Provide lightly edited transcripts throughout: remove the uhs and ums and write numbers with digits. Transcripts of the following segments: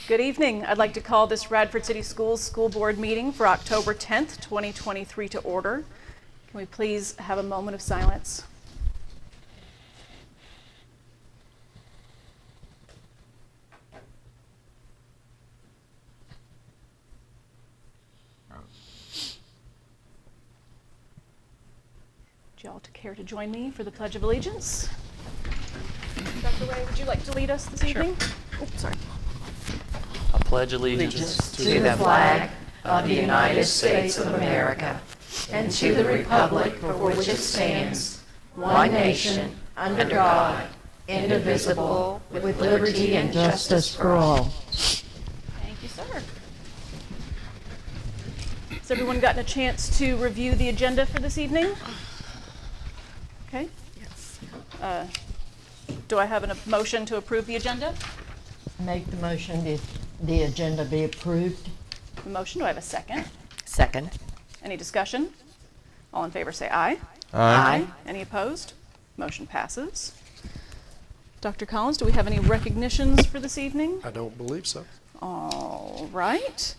Good evening. I'd like to call this Radford City Schools School Board meeting for October 10th, 2023 to order. Can we please have a moment of silence? Would you all care to join me for the Pledge of Allegiance? Dr. Ray, would you like to lead us this evening? Oh, sorry. I pledge allegiance to the flag of the United States of America and to the republic for which it stands, one nation, under God, indivisible, with liberty and justice for all. Thank you, sir. Has everyone gotten a chance to review the agenda for this evening? Okay. Yes. Do I have a motion to approve the agenda? Make the motion that the agenda be approved. A motion. Do I have a second? Second. Any discussion? All in favor say aye. Aye. Any opposed? Motion passes. Dr. Collins, do we have any recognitions for this evening? I don't believe so. All right.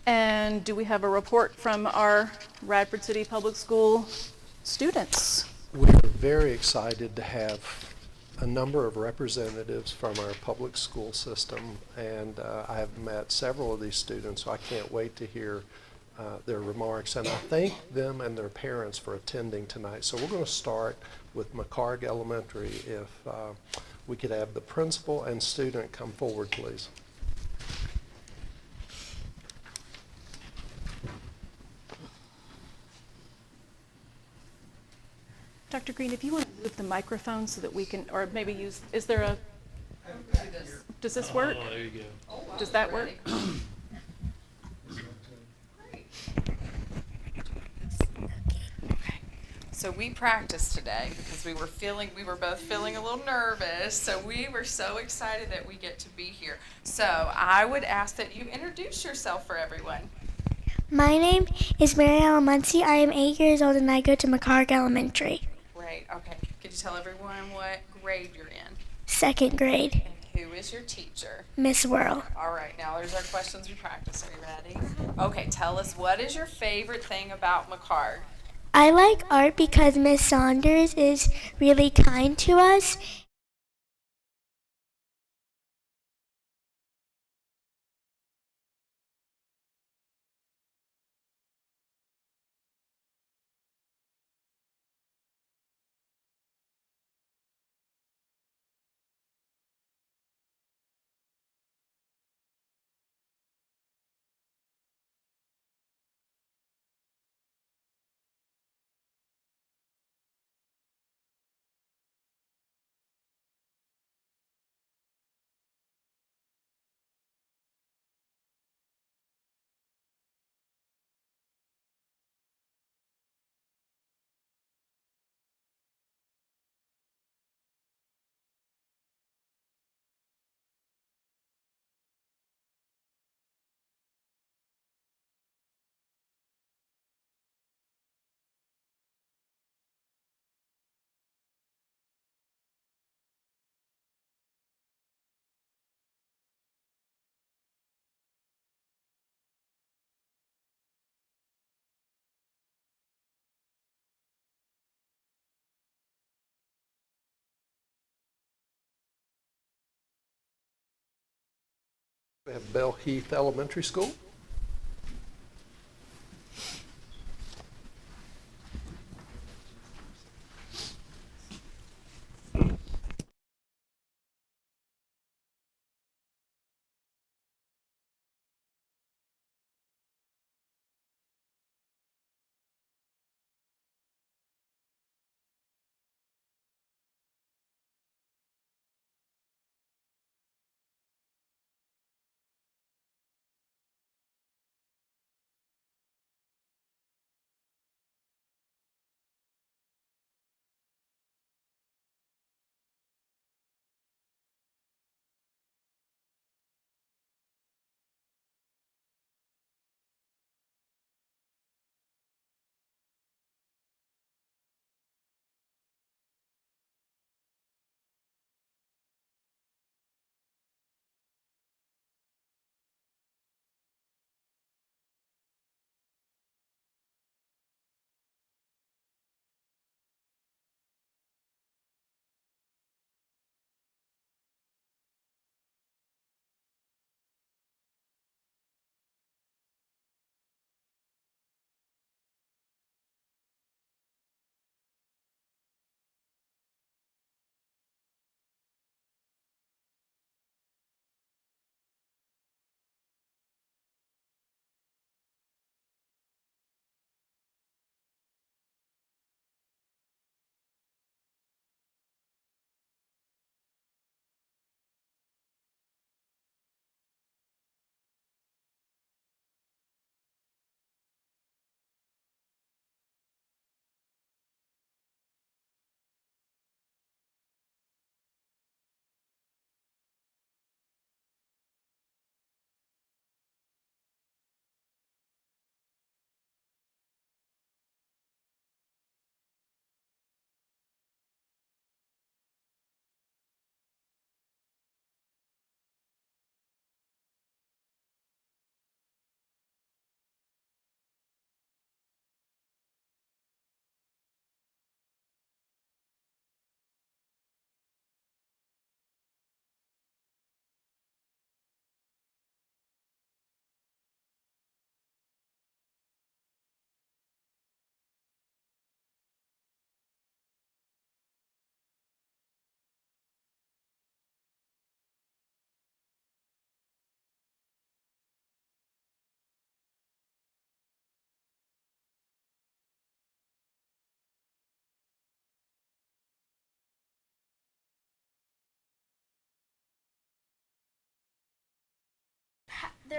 And do we have a report from our Radford City Public School students? We're very excited to have a number of representatives from our public school system, and I have met several of these students, so I can't wait to hear their remarks, and I thank them and their parents for attending tonight. So we're going to start with McCarg Elementary. If we could have the principal and student come forward, please. Dr. Green, if you want to move the microphone so that we can, or maybe use, is there a, does this work? Oh, there you go. Oh, wow. Does that work? So we practiced today because we were both feeling a little nervous. So we were so excited that we get to be here. So I would ask that you introduce yourself for everyone. My name is Mariella Muncie. I am 8 years old and I go to McCarg Elementary. Great. Okay. Could you tell everyone what grade you're in? Second grade. And who is your teacher? Miss Whirl. All right. Now there's our questions we practice. Are you ready? Okay. Tell us, what is your favorite thing about McCarg? I like art because Miss Saunders is really kind to us We have Bell Heath Elementary School.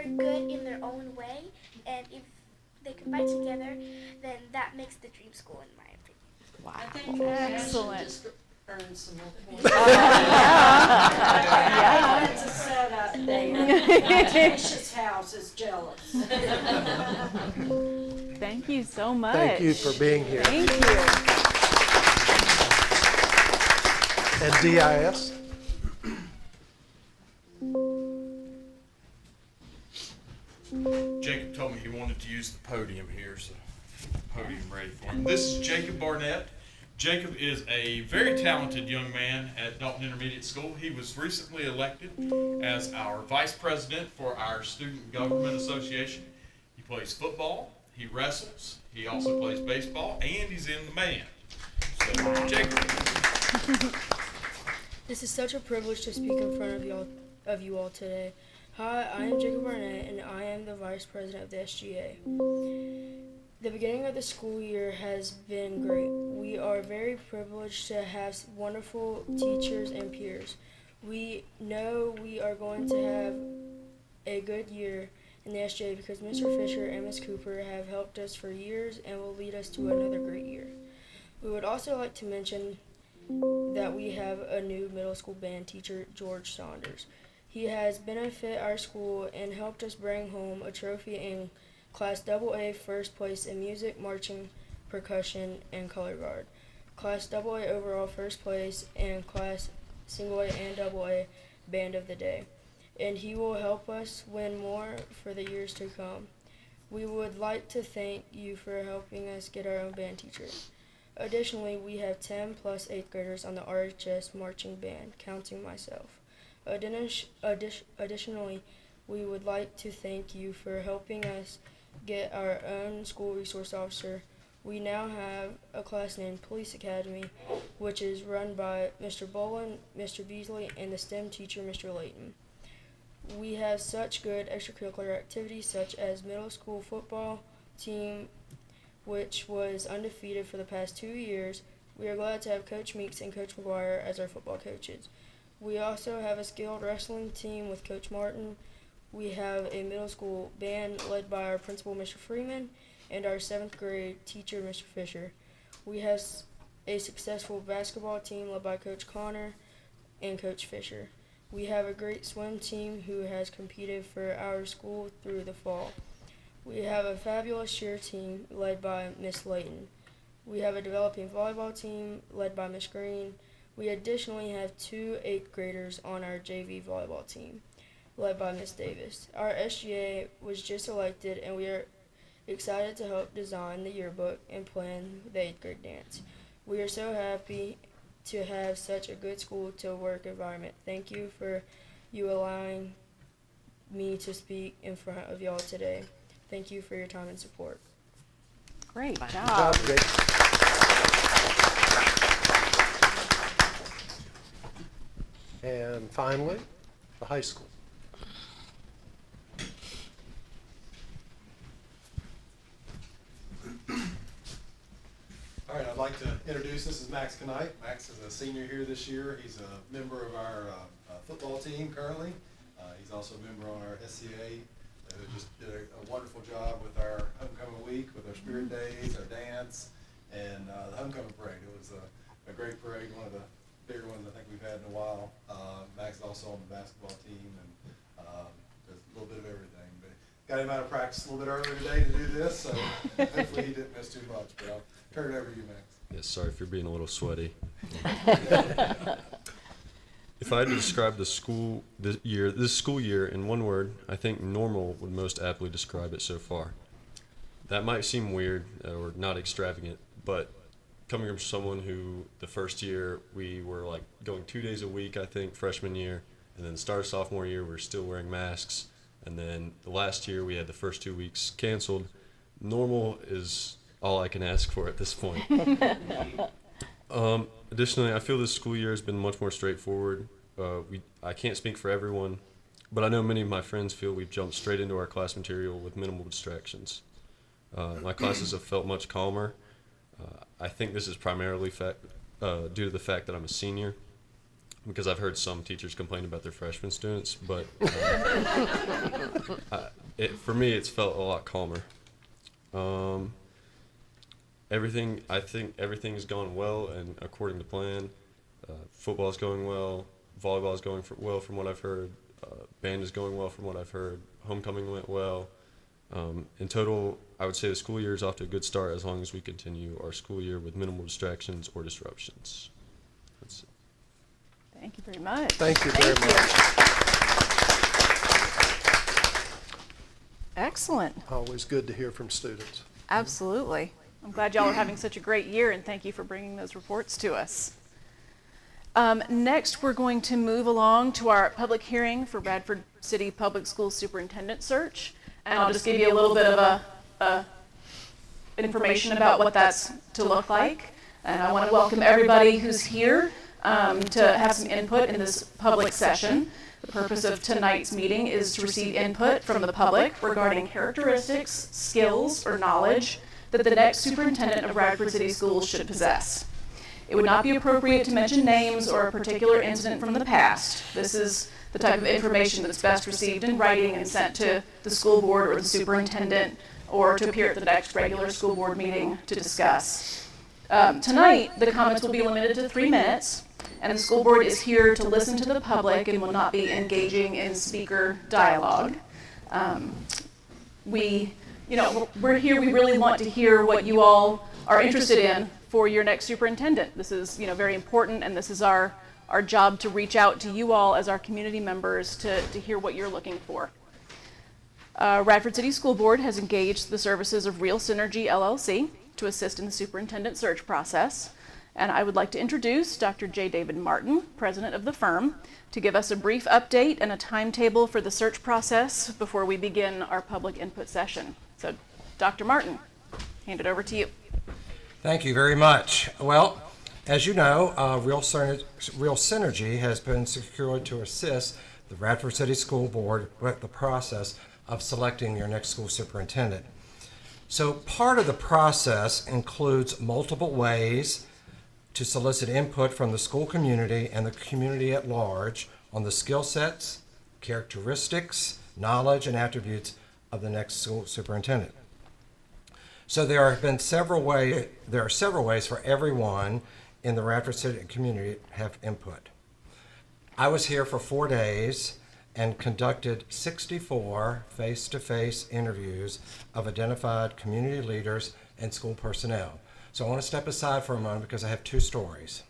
they're good in their own way, and if they combine together, then that makes the dream school, in my opinion. Wow. Excellent. Earn some more points. That's a setup there. Tricia's house is jealous. Thank you so much. Thank you for being here. Thank you. And DIS? Jacob told me he wanted to use the podium here, so podium ready for him. This is Jacob Barnett. Jacob is a very talented young man at Dalton Intermediate School. He was recently elected as our vice president for our Student Government Association. He plays football, he wrestles, he also plays baseball, and he's in the band. So, Jacob. This is such a privilege to speak in front of you all today. Hi, I am Jacob Barnett, and I am the Vice President of the SGA. The beginning of the school year has been great. We are very privileged to have wonderful teachers and peers. We know we are going to have a good year in the SGA because Mr. Fisher and Ms. Cooper have helped us for years and will lead us to another great year. We would also like to mention that we have a new middle school band teacher, George Saunders. He has benefited our school and helped us bring home a trophy in Class AA first place in music, marching, percussion, and color guard. Class AA overall first place, and Class Single A and AA Band of the Day. And he will help us win more for the years to come. We would like to thank you for helping us get our own band teacher. Additionally, we have 10 plus 8th graders on the RHS marching band, counting myself. Additionally, we would like to thank you for helping us get our own school resource officer. We now have a class named Police Academy, which is run by Mr. Bolin, Mr. Beasley, and the STEM teacher, Mr. Layton. We have such good extracurricular activities such as middle school football team, which was undefeated for the past 2 years. We are glad to have Coach Meeks and Coach McGuire as our football coaches. We also have a skilled wrestling team with Coach Martin. We have a middle school band led by our principal, Mr. Freeman, and our 7th grade teacher, Mr. Fisher. We have a successful basketball team led by Coach Connor and Coach Fisher. We have a great swim team who has competed for our school through the fall. We have a fabulous cheer team led by Miss Layton. We have a developing volleyball team led by Miss Green. We additionally have 2 8th graders on our JV volleyball team, led by Miss Davis. Our SGA was just elected, and we are excited to help design the yearbook and plan the 8th grade dance. We are so happy to have such a good school to work environment. Thank you for allowing me to speak in front of y'all today. Thank you for your time and support. Great Good job. job, Jake. And finally, the high school. All right, I'd like to introduce, this is Max Knight. Max is a senior here this year. He's a member of our football team currently. He's also a member on our SCA. Who just did a wonderful job with our homecoming week, with our spirit days, our dance, and the homecoming parade. It was a great parade, one of the bigger ones I think we've had in a while. Max is also on the basketball team and does a little bit of everything. But got him out of practice a little bit earlier today to do this, so hopefully he didn't miss too much. But I'll turn it over to you, Max. Yes, sorry if you're being a little sweaty. If I had to describe this school year in one word, I think normal would most aptly describe it so far. That might seem weird or not extravagant, but coming from someone who the first year we were like going 2 days a week, I think, freshman year, and then the start of sophomore year we were still wearing masks, and then the last year we had the first 2 weeks canceled. Normal is all I can ask for at this point. Additionally, I feel this school year has been much more straightforward. I can't speak for everyone, but I know many of my friends feel we've jumped straight into our class material with minimal distractions. My classes have felt much calmer. I think this is primarily due to the fact that I'm a senior, because I've heard some teachers complain about their freshman students, but For me, it's felt a lot calmer. I think everything's gone well and according to plan. Football's going well. Volleyball's going well from what I've heard. Band is going well from what I've heard. Homecoming went well. In total, I would say the school year is off to a good start as long as we continue our school year with minimal distractions or disruptions. That's it. Thank you very much. Thank you very much. Excellent. Always good to hear from students. Absolutely. I'm glad y'all are having such a great year, and thank you for bringing those reports to us. Next, we're going to move along to our public hearing for Bradford City Public Schools Superintendent Search. And I'll just give you a little bit of information about what that's to look like. And I want to welcome everybody who's here to have some input in this public session. The purpose of tonight's meeting is to receive input from the public regarding characteristics, skills, or knowledge that the next superintendent of Bradford City Schools should possess. It would not be appropriate to mention names or a particular incident from the past. This is the type of information that's best received in writing and sent to the school board or the superintendent, or to appear at the next regular school board meeting to discuss. Tonight, the comments will be limited to 3 minutes, and the school board is here to listen to the public and will not be engaging in speaker dialogue. We're here, we really want to hear what you all are interested in for your next superintendent. This is, very important, and this is our job to reach out to you all as our community members to hear what you're looking for. Radford City School Board has engaged the services of Real Synergy LLC to assist in the superintendent search process. And I would like to introduce Dr. J. David Martin, president of the firm, to give us a brief update and a timetable for the search process before we begin our public input session. So, Dr. Martin, hand it over to you. Thank you very much. Well, as you know, Real Synergy has been secured to assist the Radford City School Board with the process of selecting your next school superintendent. So part of the process includes multiple ways to solicit input from the school community and the community at large on the skill sets, characteristics, knowledge, and attributes of the next school superintendent. So there are several ways for everyone in the Radford City community to have input. I was here for 4 days and conducted 64 face-to-face interviews of identified community leaders and school personnel. So I want to step aside for a moment because I have 2 stories.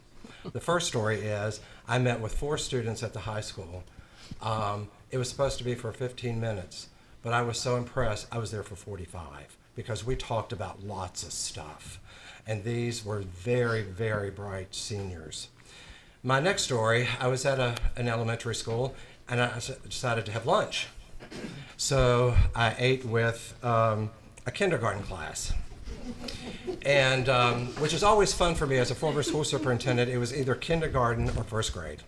The first story is I met with 4 students at the high school. It was supposed to be for 15 minutes, but I was so impressed I was there for 45 because we talked about lots of stuff. And these were very, very bright seniors. My next story, I was at an elementary school and I decided to have lunch. So I ate with a kindergarten class. And which is always fun for me as a former school superintendent. It was either kindergarten or first grade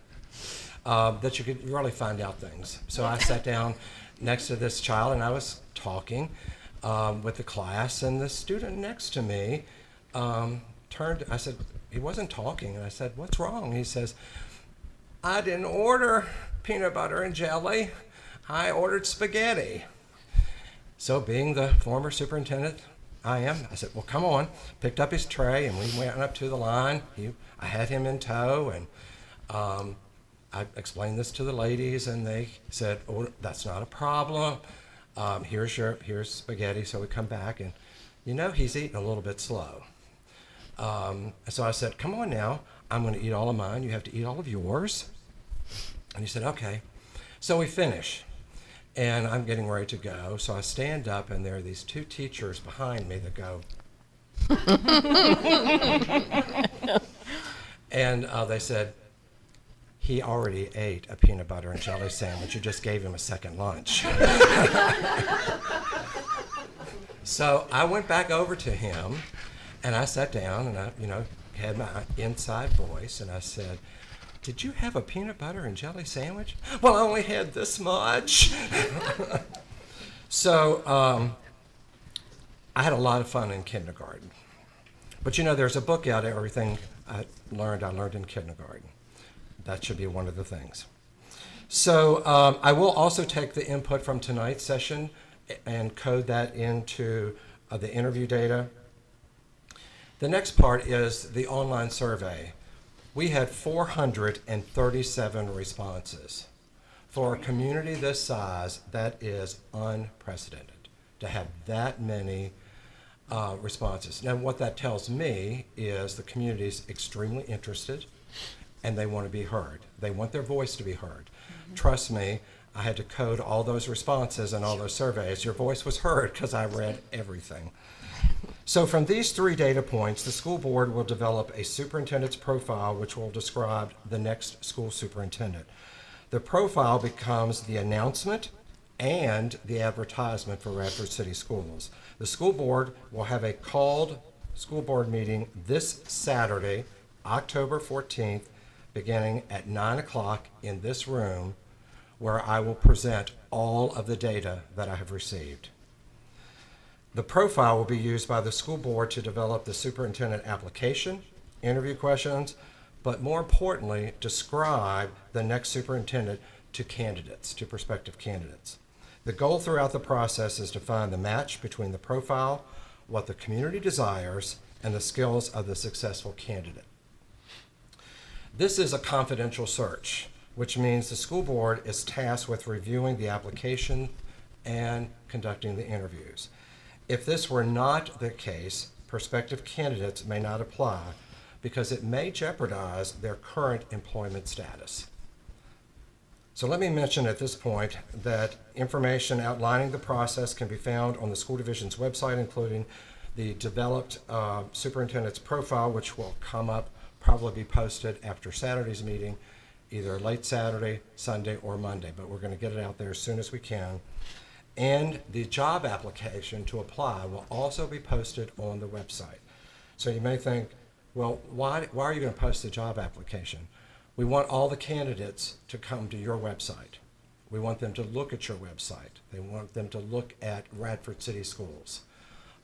that you could really find out things. So I sat down next to this child and I was talking with the class, and the student next to me turned. I said, he wasn't talking, and I said, what's wrong? He says, I didn't order peanut butter and jelly, I ordered spaghetti. So being the former superintendent I said, well, come on. Picked up his tray and we went up to the line. I had him in tow, and I explained this to the ladies, and they said, oh, that's not a problem. Here's spaghetti. So we come back, and he's eating a little bit slow. So I said, come on now, I'm going to eat all of mine. You have to eat all of yours. And he said, okay. So we finish, and I'm getting ready to go. So I stand up, and there are these 2 teachers behind me that go, and they said, he already ate a peanut butter and jelly sandwich. You just gave him a second lunch. So I went back over to him, and I sat down, and I, had my inside voice, and I said, did you have a peanut butter and jelly sandwich? Well, I only had this much. So I had a lot of fun in kindergarten. But there's a book out, Everything I learned in kindergarten. That should be one of the things. So I will also take the input from tonight's session and code that into the interview data. The next part is the online survey. We had 437 responses. For a community this size, that is unprecedented to have that many responses. Now, what that tells me is the community is extremely interested and they want to be heard. They want their voice to be heard. Trust me, I had to code all those responses and all those surveys. Your voice was heard because I read everything. So from these 3 data points, the school board will develop a superintendent's profile which will describe the next school superintendent. The profile becomes the announcement and the advertisement for Radford City Schools. The school board will have a called school board meeting this Saturday, October 14th, beginning at 9 o'clock in this room, where I will present all of the data that I have received. The profile will be used by the school board to develop the superintendent application, interview questions, but more importantly, describe the next superintendent to candidates, to prospective candidates. The goal throughout the process is to find the match between the profile, what the community desires, and the skills of the successful candidate. This is a confidential search, which means the school board is tasked with reviewing the application and conducting the interviews. If this were not the case, prospective candidates may not apply because it may jeopardize their current employment status. So let me mention at this point that information outlining the process can be found on the school division's website, including the developed superintendent's profile, which will come up, probably be posted after Saturday's meeting, either late Saturday, Sunday, or Monday, but we're going to get it out there as soon as we can. And the job application to apply will also be posted on the website. So you may think, well, why are you going to post the job application? We want all the candidates to come to your website. We want them to look at your website. They want them to look at Radford City Schools.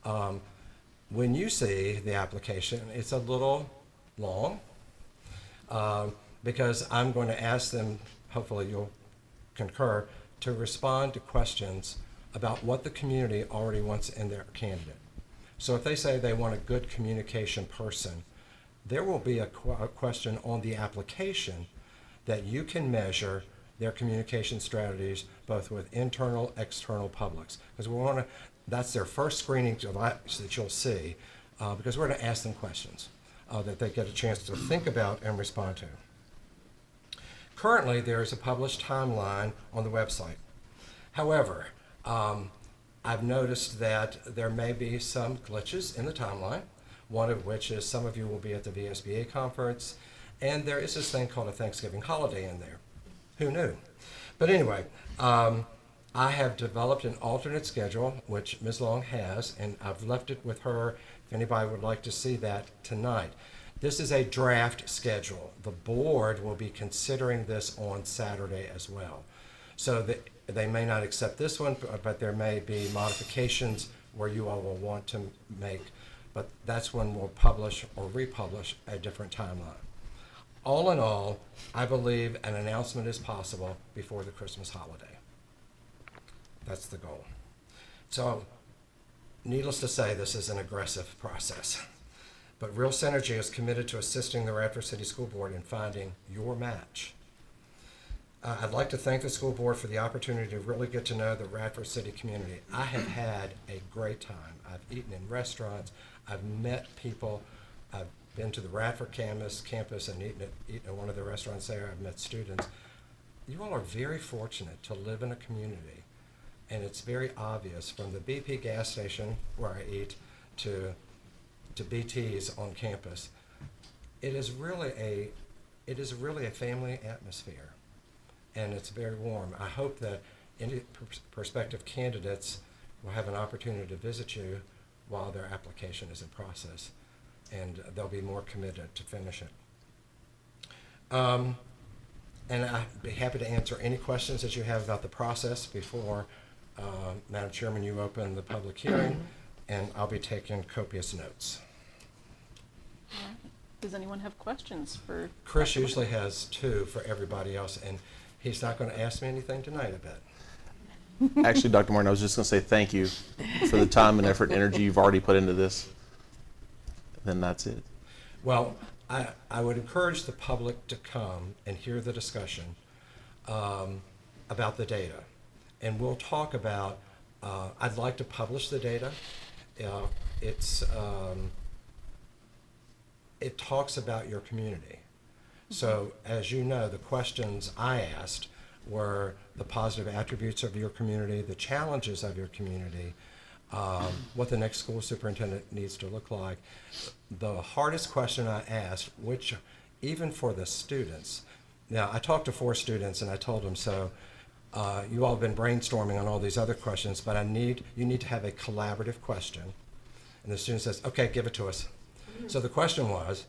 When you see the application, it's a little long because I'm going to ask them, hopefully you'll concur, to respond to questions about what the community already wants in their candidate. So if they say they want a good communication person, there will be a question on the application that you can measure their communication strategies both with internal, external publics. Because we want to, that's their first screening device that you'll see, because we're going to ask them questions that they get a chance to think about and respond to. Currently, there is a published timeline on the website. However, I've noticed that there may be some glitches in the timeline, one of which is some of you will be at the VSBA conference, and there is this thing called a Thanksgiving holiday in there. Who knew? But anyway, I have developed an alternate schedule, which Ms. Long has, and I've left it with her if anybody would like to see that tonight. This is a draft schedule. The board will be considering this on Saturday as well. So they may not accept this one, but there may be modifications where you all will want to make, but that's when we'll publish or republish a different timeline. All in all, I believe an announcement is possible before the Christmas holiday. That's the goal. So, needless to say, this is an aggressive process. But Real Synergy is committed to assisting the Radford City School Board in finding your match. I'd like to thank the school board for the opportunity to really get to know the Radford City community. I have had a great time. I've eaten in restaurants. I've met people. I've been to the Radford campus and eaten at one of the restaurants there. I've met students. You all are very fortunate to live in a community, and it's very obvious from the BP gas station where I eat to BT's on campus. It is really a family atmosphere, and it's very warm. I hope that any prospective candidates will have an opportunity to visit you while their application is in process, and they'll be more committed to finish it. And I'd be happy to answer any questions that you have about the process before, Madam Chairman, you open the public hearing, and I'll be taking copious notes. Does anyone have questions for? Chris usually has two for everybody else, and He's not going to ask me anything tonight, I bet. Actually, Dr. Martin, I was just going to say thank you for the time and effort and energy you've already put into this. Then that's it. Well, I would encourage the public to come and hear the discussion about the data. And we'll talk about, I'd like to publish the data. It talks about your community. So as you know, the questions I asked were the positive attributes of your community, the challenges of your community, what the next school superintendent needs to look like. The hardest question I asked, which even for the students, now I talked to 4 students and I told them, so you all have been brainstorming on all these other questions, but you need to have a collaborative question. And the student says, okay, give it to us. So the question was,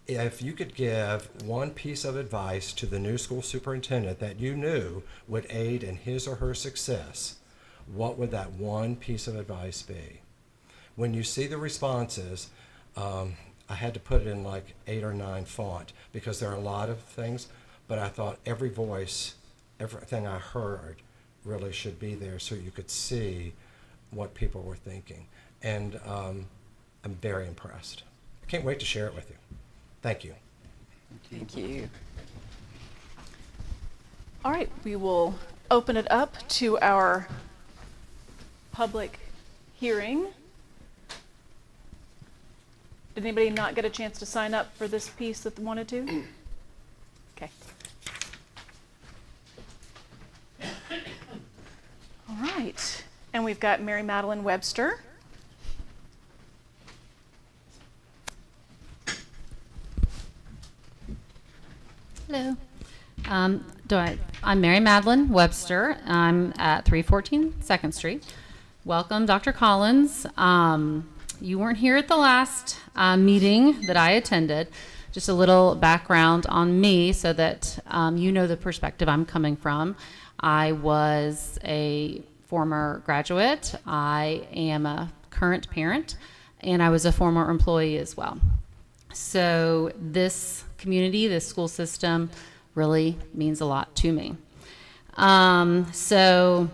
if you could give one piece of advice to the new school superintendent that you knew would aid in his or her success, what would that one piece of advice be? When you see the responses, I had to put it in like 8 or 9 font because there are a lot of things, but I thought every voice, everything I heard really should be there so you could see what people were thinking. And I'm very impressed. I can't wait to share it with you. Thank you. Thank you. All right, we will open it up to our public hearing. Did anybody not get a chance to sign up for this piece that they wanted to? Okay. All right, and we've got Mary Madeline Webster. Hello. I'm Mary Madeline Webster. I'm at 314 2nd Street. Welcome, Dr. Collins. You weren't here at the last meeting that I attended. Just a little background on me so that you know the perspective I'm coming from. I was a former graduate. I am a current parent, and I was a former employee as well. So this community, this school system really means a lot to me. So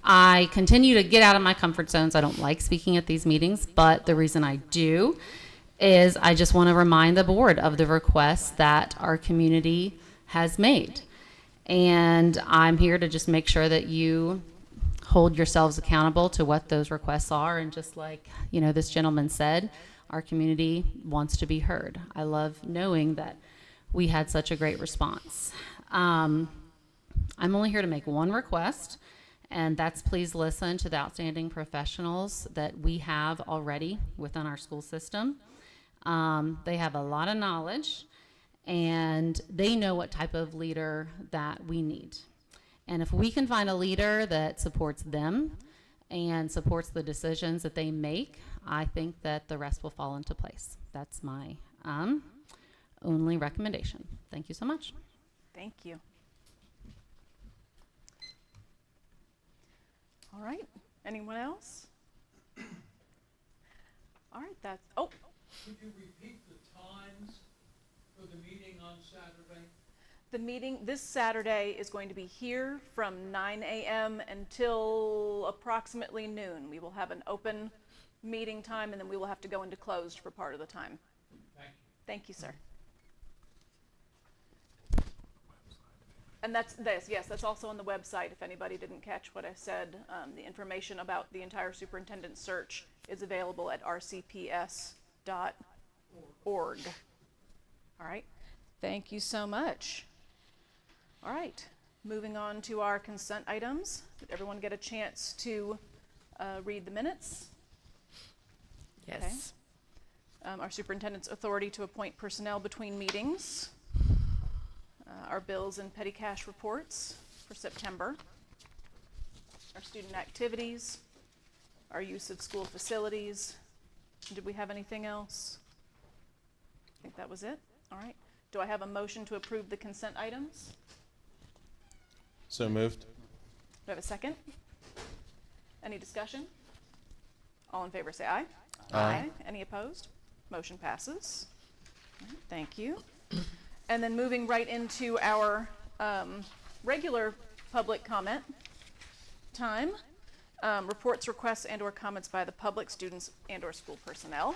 I continue to get out of my comfort zones. I don't like speaking at these meetings, but the reason I do is I just want to remind the board of the requests that our community has made. And I'm here to just make sure that you hold yourselves accountable to what those requests are. And just like, this gentleman said, our community wants to be heard. I love knowing that we had such a great response. I'm only here to make one request, and that's please listen to the outstanding professionals that we have already within our school system. They have a lot of knowledge, and they know what type of leader that we need. And if we can find a leader that supports them and supports the decisions that they make, I think that the rest will fall into place. That's my only recommendation. Thank you so much. Thank you. All right, anyone else? All right, oh. Could you repeat the times for the meeting on Saturday? The meeting this Saturday is going to be here from 9 a.m. until approximately noon. We will have an open meeting time, and then we will have to go into closed for part of the time. Thank you. Thank you, sir. And that's also on the website. If anybody didn't catch what I said, the information about the entire superintendent search is available at rcps.org. All right, thank you so much. All right, moving on to our consent items. Did everyone get a chance to read the minutes? Yes. Okay. Our superintendent's authority to appoint personnel between meetings. Our bills and petty cash reports for September. Our student activities. Our use of school facilities. Did we have anything else? I think that was it. All right. Do I have a motion to approve the consent items? So moved. Do I have a second? Any discussion? All in favor say aye. Aye. Any opposed? Motion passes. All right, thank you. And then moving right into our regular public comment time. Reports, requests, and/or comments by the public, students, and/or school personnel.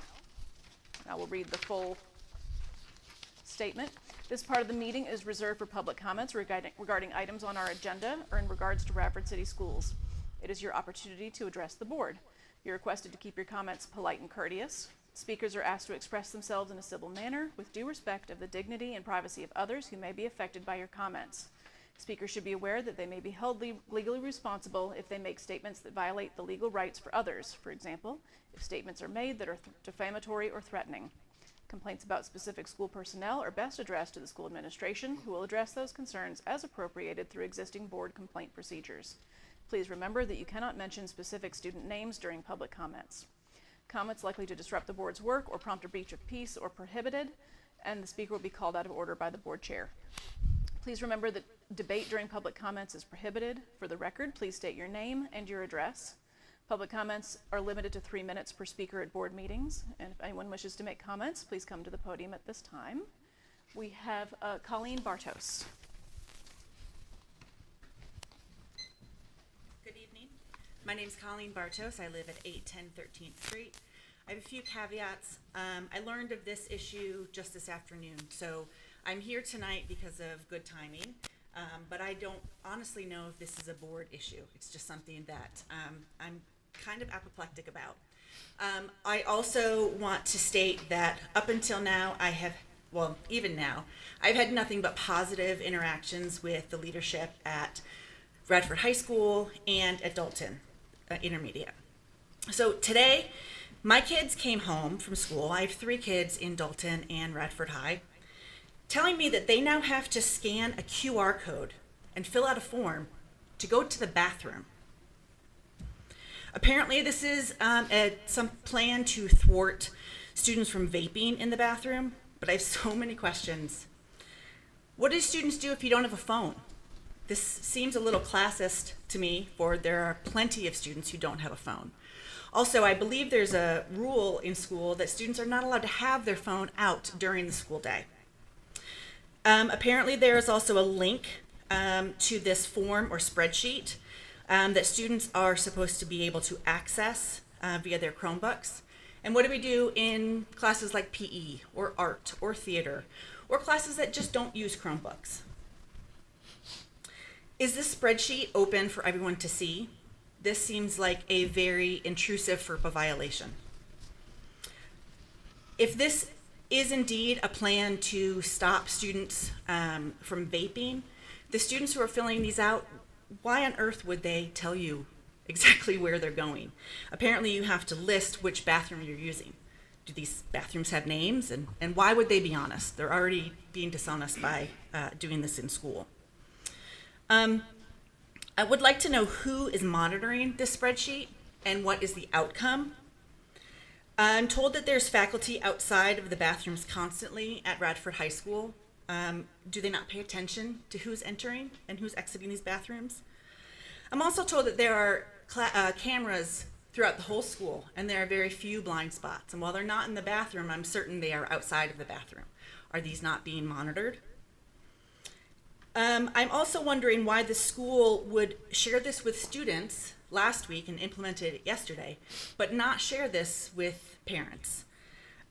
I will read the full statement. This part of the meeting is reserved for public comments regarding items on our agenda or in regards to Radford City Schools. It is your opportunity to address the board. You're requested to keep your comments polite and courteous. Speakers are asked to express themselves in a civil manner with due respect of the dignity and privacy of others who may be affected by your comments. Speakers should be aware that they may be held legally responsible if they make statements that violate the legal rights for others. For example, if statements are made that are defamatory or threatening. Complaints about specific school personnel are best addressed to the school administration, who will address those concerns as appropriated through existing board complaint procedures. Please remember that you cannot mention specific student names during public comments. Comments likely to disrupt the board's work or prompt a breach of peace are prohibited, and the speaker will be called out of order by the board chair. Please remember that debate during public comments is prohibited. For the record, please state your name and your address. Public comments are limited to 3 minutes per speaker at board meetings, and if anyone wishes to make comments, please come to the podium at this time. We have Colleen Bartos. Good evening. My name is Colleen Bartos. I live at 810 13th Street. I have a few caveats. I learned of this issue just this afternoon, so I'm here tonight because of good timing, but I don't honestly know if this is a board issue. It's just something that I'm kind of apoplectic about. I also want to state that up until now, even now, I've had nothing but positive interactions with the leadership at Radford High School and at Dalton Intermediate. So today, my kids came home from school. I have 3 kids in Dalton and Radford High, telling me that they now have to scan a QR code and fill out a form to go to the bathroom. Apparently, this is some plan to thwart students from vaping in the bathroom, but I have so many questions. What do students do if you don't have a phone? This seems a little classist to me, for there are plenty of students who don't have a phone. Also, I believe there's a rule in school that students are not allowed to have their phone out during the school day. Apparently, there is also a link to this form or spreadsheet that students are supposed to be able to access via their Chromebooks. And what do we do in classes like PE or art or theater or classes that just don't use Chromebooks? Is this spreadsheet open for everyone to see? This seems like a very intrusive FERPA violation. If this is indeed a plan to stop students from vaping, the students who are filling these out, why on earth would they tell you exactly where they're going? Apparently you have to list which bathroom you're using. Do these bathrooms have names? And why would they be honest? They're already being dishonest by doing this in school. I would like to know who is monitoring this spreadsheet and what is the outcome. I'm told that there's faculty outside of the bathrooms constantly at Radford High School. Do they not pay attention to who's entering and who's exiting these bathrooms? I'm also told that there are cameras throughout the whole school, and there are very few blind spots. And while they're not in the bathroom, I'm certain they are outside of the bathroom. Are these not being monitored? I'm also wondering why the school would share this with students last week and implemented it yesterday, but not share this with parents.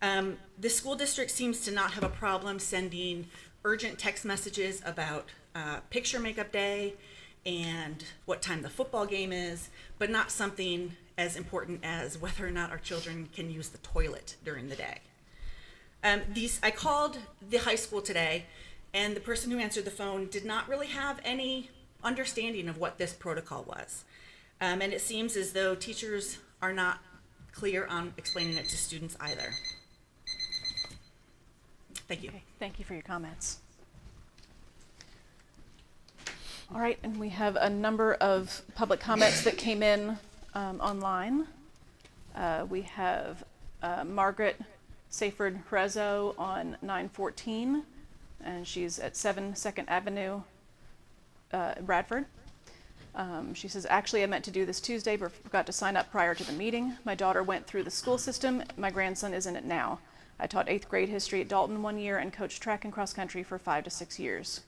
The school district seems to not have a problem sending urgent text messages about picture makeup day and what time the football game is, but not something as important as whether or not our children can use the toilet during the day. I called the high school today, and the person who answered the phone did not really have any understanding of what this protocol was. And it seems as though teachers are not clear on explaining it to students either. Thank you. Okay, thank you for your comments. All right, and we have a number of public comments that came in online. We have Margaret Seyfried Rezo on 914, and she's at 7 2nd Avenue, Bradford. She says, actually, I meant to do this Tuesday, but forgot to sign up prior to the meeting. My daughter went through the school system. My grandson is in it now. I taught 8th grade history at Dalton 1 year and coached track and cross country for 5 to 6 years.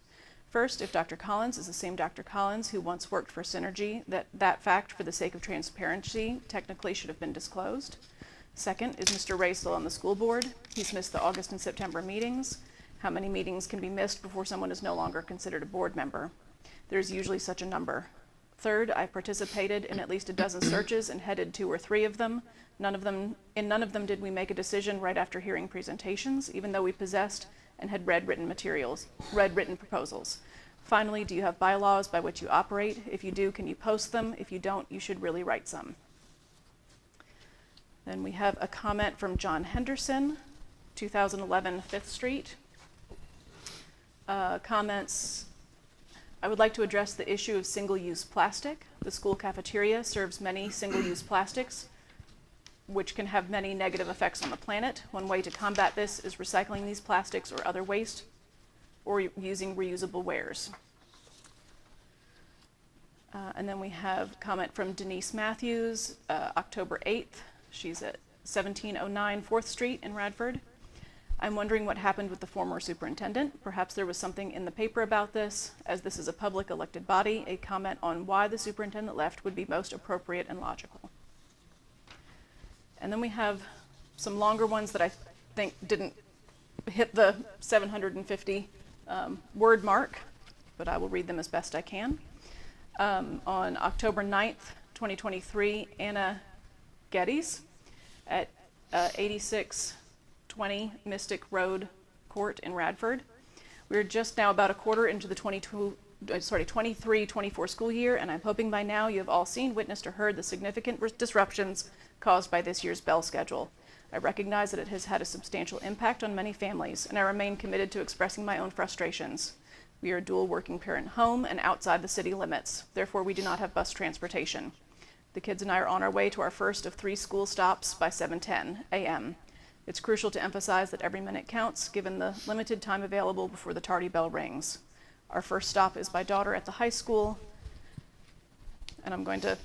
First, if Dr. Collins is the same Dr. Collins who once worked for Synergy, that fact, for the sake of transparency, technically should have been disclosed. Second, is Mr. Ray still on the school board? He's missed the August and September meetings. How many meetings can be missed before someone is no longer considered a board member? There's usually such a number. Third, I participated in at least a dozen searches and headed 2 or 3 of them. None of them did we make a decision right after hearing presentations, even though we possessed and had read written proposals. Finally, do you have bylaws by which you operate? If you do, can you post them? If you don't, you should really write some. Then we have a comment from John Henderson, 2011 5th Street. Comments, I would like to address the issue of single-use plastic. The school cafeteria serves many single-use plastics, which can have many negative effects on the planet. One way to combat this is recycling these plastics or other waste, or using reusable wares. And then we have a comment from Denise Matthews, October 8th. She's at 1709 4th Street in Radford. I'm wondering what happened with the former superintendent. Perhaps there was something in the paper about this. As this is a public elected body, a comment on why the superintendent left would be most appropriate and logical. And then we have some longer ones that I think didn't hit the 750 word mark, but I will read them as best I can. On October 9th, 2023, Anna Geddes at 8620 Mystic Road Court in Radford. We're just now about a quarter into the 23-24 school year, and I'm hoping by now you have all seen, witnessed, or heard the significant disruptions caused by this year's bell schedule. I recognize that it has had a substantial impact on many families, and I remain committed to expressing my own frustrations. We are a dual working parent home and outside the city limits. Therefore, we do not have bus transportation. The kids and I are on our way to our first of 3 school stops by 7:10 a.m. It's crucial to emphasize that every minute counts, given the limited time available before the tardy bell rings. Our first stop is my daughter at the high school, and I'm going to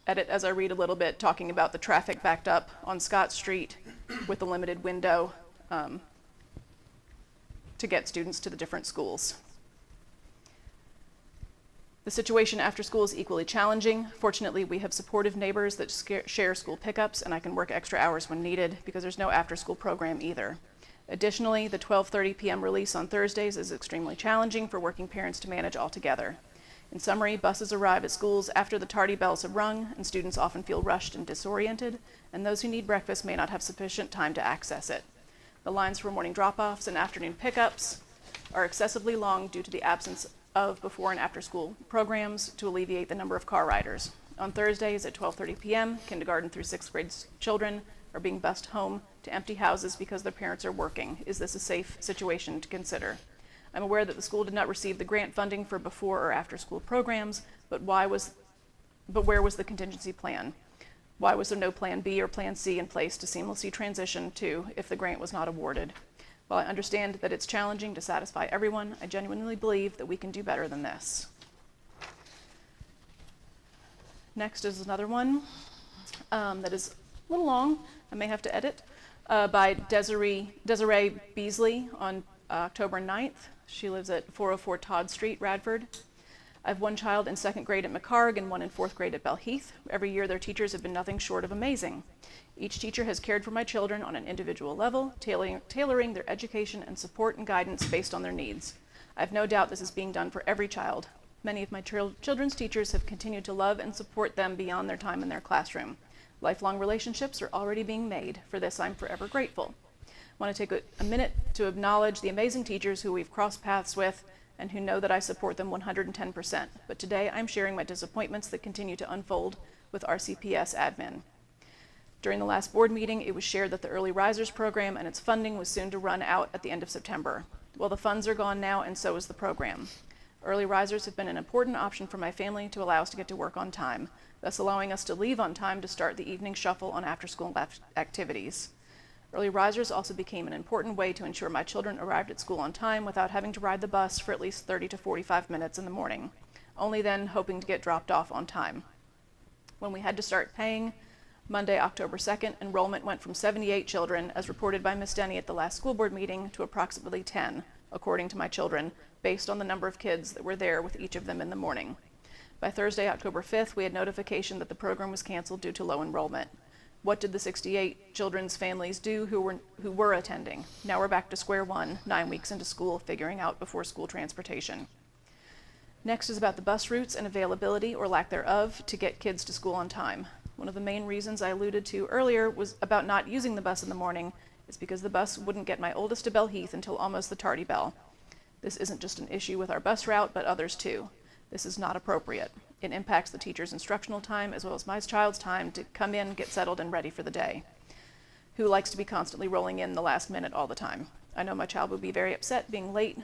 edit as I read a little bit, talking about the traffic backed up on Scott Street with a limited window to get students to the different schools. The situation after school is equally challenging. Fortunately, we have supportive neighbors that share school pickups, and I can work extra hours when needed because there's no after-school program either. Additionally, the 12:30 p.m. release on Thursdays is extremely challenging for working parents to manage altogether. In summary, buses arrive at schools after the tardy bells have rung, and students often feel rushed and disoriented, and those who need breakfast may not have sufficient time to access it. The lines for morning drop-offs and afternoon pickups are excessively long due to the absence of before and after school programs to alleviate the number of car riders. On Thursdays at 12:30 p.m., kindergarten through 6th grade children are being bused home to empty houses because their parents are working. Is this a safe situation to consider? I'm aware that the school did not receive the grant funding for before or after school programs, but where was the contingency plan? Why was there no plan B or plan C in place to seamlessly transition to if the grant was not awarded? While I understand that it's challenging to satisfy everyone, I genuinely believe that we can do better than this. Next is another one that is a little long. I may have to edit, by Desiree Beasley on October 9th. She lives at 404 Todd Street, Radford. I have one child in 2nd grade at McCarg and one in 4th grade at Belheath. Every year their teachers have been nothing short of amazing. Each teacher has cared for my children on an individual level, tailoring their education and support and guidance based on their needs. I have no doubt this is being done for every child. Many of my children's teachers have continued to love and support them beyond their time in their classroom. Lifelong relationships are already being made. For this, I'm forever grateful. I want to take a minute to acknowledge the amazing teachers who we've crossed paths with and who know that I support them 110%. But today, I'm sharing my disappointments that continue to unfold with RCPS admin. During the last board meeting, it was shared that the Early Risers program and its funding was soon to run out at the end of September. Well, the funds are gone now, and so is the program. Early Risers have been an important option for my family to allow us to get to work on time, thus allowing us to leave on time to start the evening shuffle on after-school activities. Early Risers also became an important way to ensure my children arrived at school on time without having to ride the bus for at least 30 to 45 minutes in the morning, only then hoping to get dropped off on time. When we had to start paying, Monday, October 2nd, enrollment went from 78 children, as reported by Ms. Denny at the last school board meeting, to approximately 10, according to my children, based on the number of kids that were there with each of them in the morning. By Thursday, October 5th, we had notification that the program was canceled due to low enrollment. What did the 68 children's families do who were attending? Now we're back to square one, 9 weeks into school, figuring out before school transportation. Next is about the bus routes and availability, or lack thereof, to get kids to school on time. One of the main reasons I alluded to earlier was about not using the bus in the morning is because the bus wouldn't get my oldest to Bell Heath until almost the tardy bell. This isn't just an issue with our bus route, but others too. This is not appropriate. It impacts the teacher's instructional time as well as my child's time to come in, get settled, and ready for the day. Who likes to be constantly rolling in the last minute all the time? I know my child would be very upset being late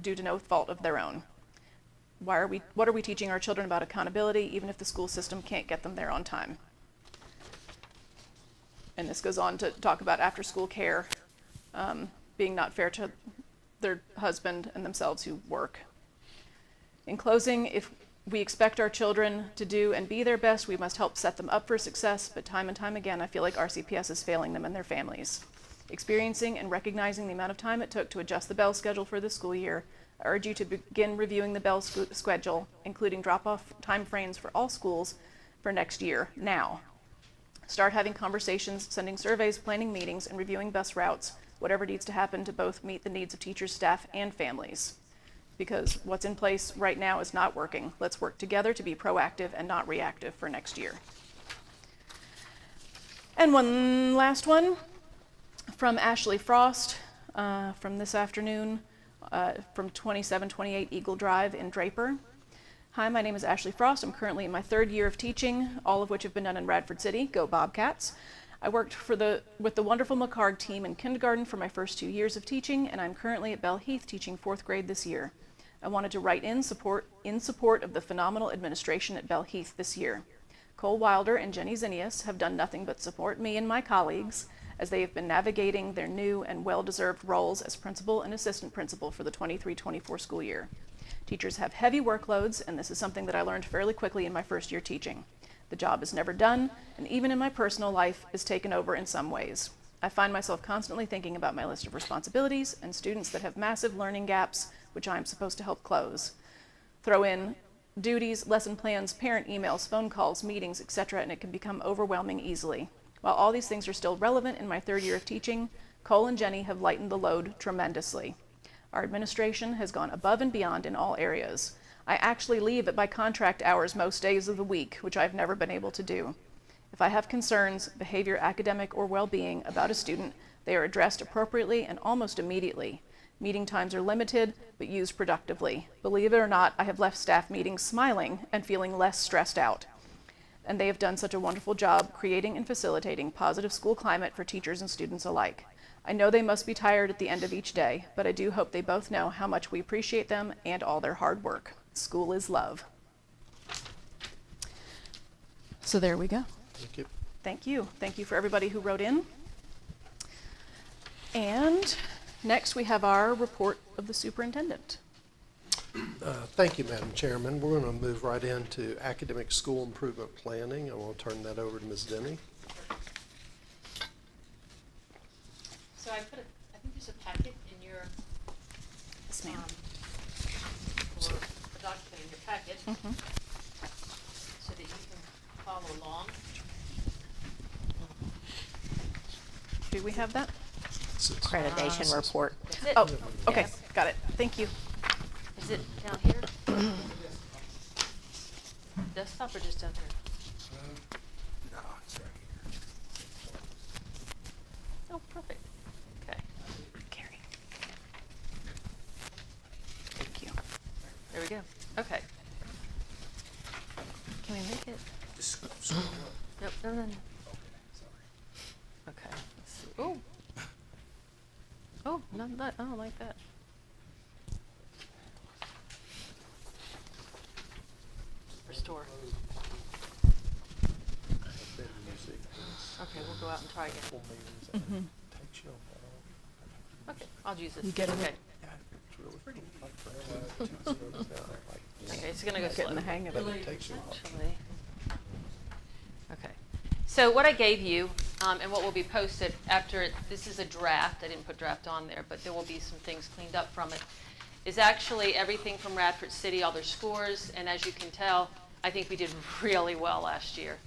due to no fault of their own. What are we teaching our children about accountability, even if the school system can't get them there on time? And this goes on to talk about after-school care being not fair to their husband and themselves who work. In closing, if we expect our children to do and be their best, we must help set them up for success, but time and time again, I feel like RCPS is failing them and their families. Experiencing and recognizing the amount of time it took to adjust the bell schedule for this school year, I urge you to begin reviewing the bell schedule, including drop-off time frames for all schools for next year, now. Start having conversations, sending surveys, planning meetings, and reviewing bus routes, whatever needs to happen to both meet the needs of teachers, staff, and families. Because what's in place right now is not working. Let's work together to be proactive and not reactive for next year. And one last one from Ashley Frost from this afternoon from 2728 Eagle Drive in Draper. Hi, my name is Ashley Frost. I'm currently in my 3rd year of teaching, all of which have been done in Radford City. Go Bobcats. I worked with the wonderful McCarg team in kindergarten for my first 2 years of teaching, and I'm currently at Bell Heath teaching 4th grade this year. I wanted to write in support of the phenomenal administration at Bell Heath this year. Cole Wilder and Jenny Zinnius have done nothing but support me and my colleagues as they have been navigating their new and well-deserved roles as principal and assistant principal for the 23-24 school year. Teachers have heavy workloads, and this is something that I learned fairly quickly in my first year teaching. The job is never done, and even in my personal life is taken over in some ways. I find myself constantly thinking about my list of responsibilities and students that have massive learning gaps, which I am supposed to help close. Throw in duties, lesson plans, parent emails, phone calls, meetings, etc., and it can become overwhelming easily. While all these things are still relevant in my 3rd year of teaching, Cole and Jenny have lightened the load tremendously. Our administration has gone above and beyond in all areas. I actually leave at my contract hours most days of the week, which I've never been able to do. If I have concerns, behavior, academic, or well-being about a student, they are addressed appropriately and almost immediately. Meeting times are limited, but used productively. Believe it or not, I have left staff meetings smiling and feeling less stressed out. And they have done such a wonderful job creating and facilitating positive school climate for teachers and students alike. I know they must be tired at the end of each day, but I do hope they both know how much we appreciate them and all their hard work. School is love. So there we go. Thank you. Thank you. Thank you for everybody who wrote in. And next we have our report of the superintendent. Thank you, Madam Chairman. We're going to move right into academic school improvement planning. I want to turn that over to Ms. Denny. So I think there's a packet in your, Yes, ma'am. or a document in your packet, so that you can follow along. Do we have that? Accreditation report. Is it? Oh, okay, Yes. got it. Thank you. Is it down here? Desktop or just down here? No, it's right here. Oh, perfect. Okay, Carrie. Thank you. there we go. Okay. Can we make it? Nope, no. Okay, let's see. Oh. Oh, not that, I don't like that. Restore. Okay, we'll go out and try again. Okay, I'll use this. You get it? Okay. Okay, it's gonna go slow. Getting the hang of it. Actually. Okay, so what I gave you And what will be posted after it, this is a draft, I didn't put draft on there, but there will be some things cleaned up from it, is actually everything from Radford City, all their scores, and as you can tell, I think we did really well last year.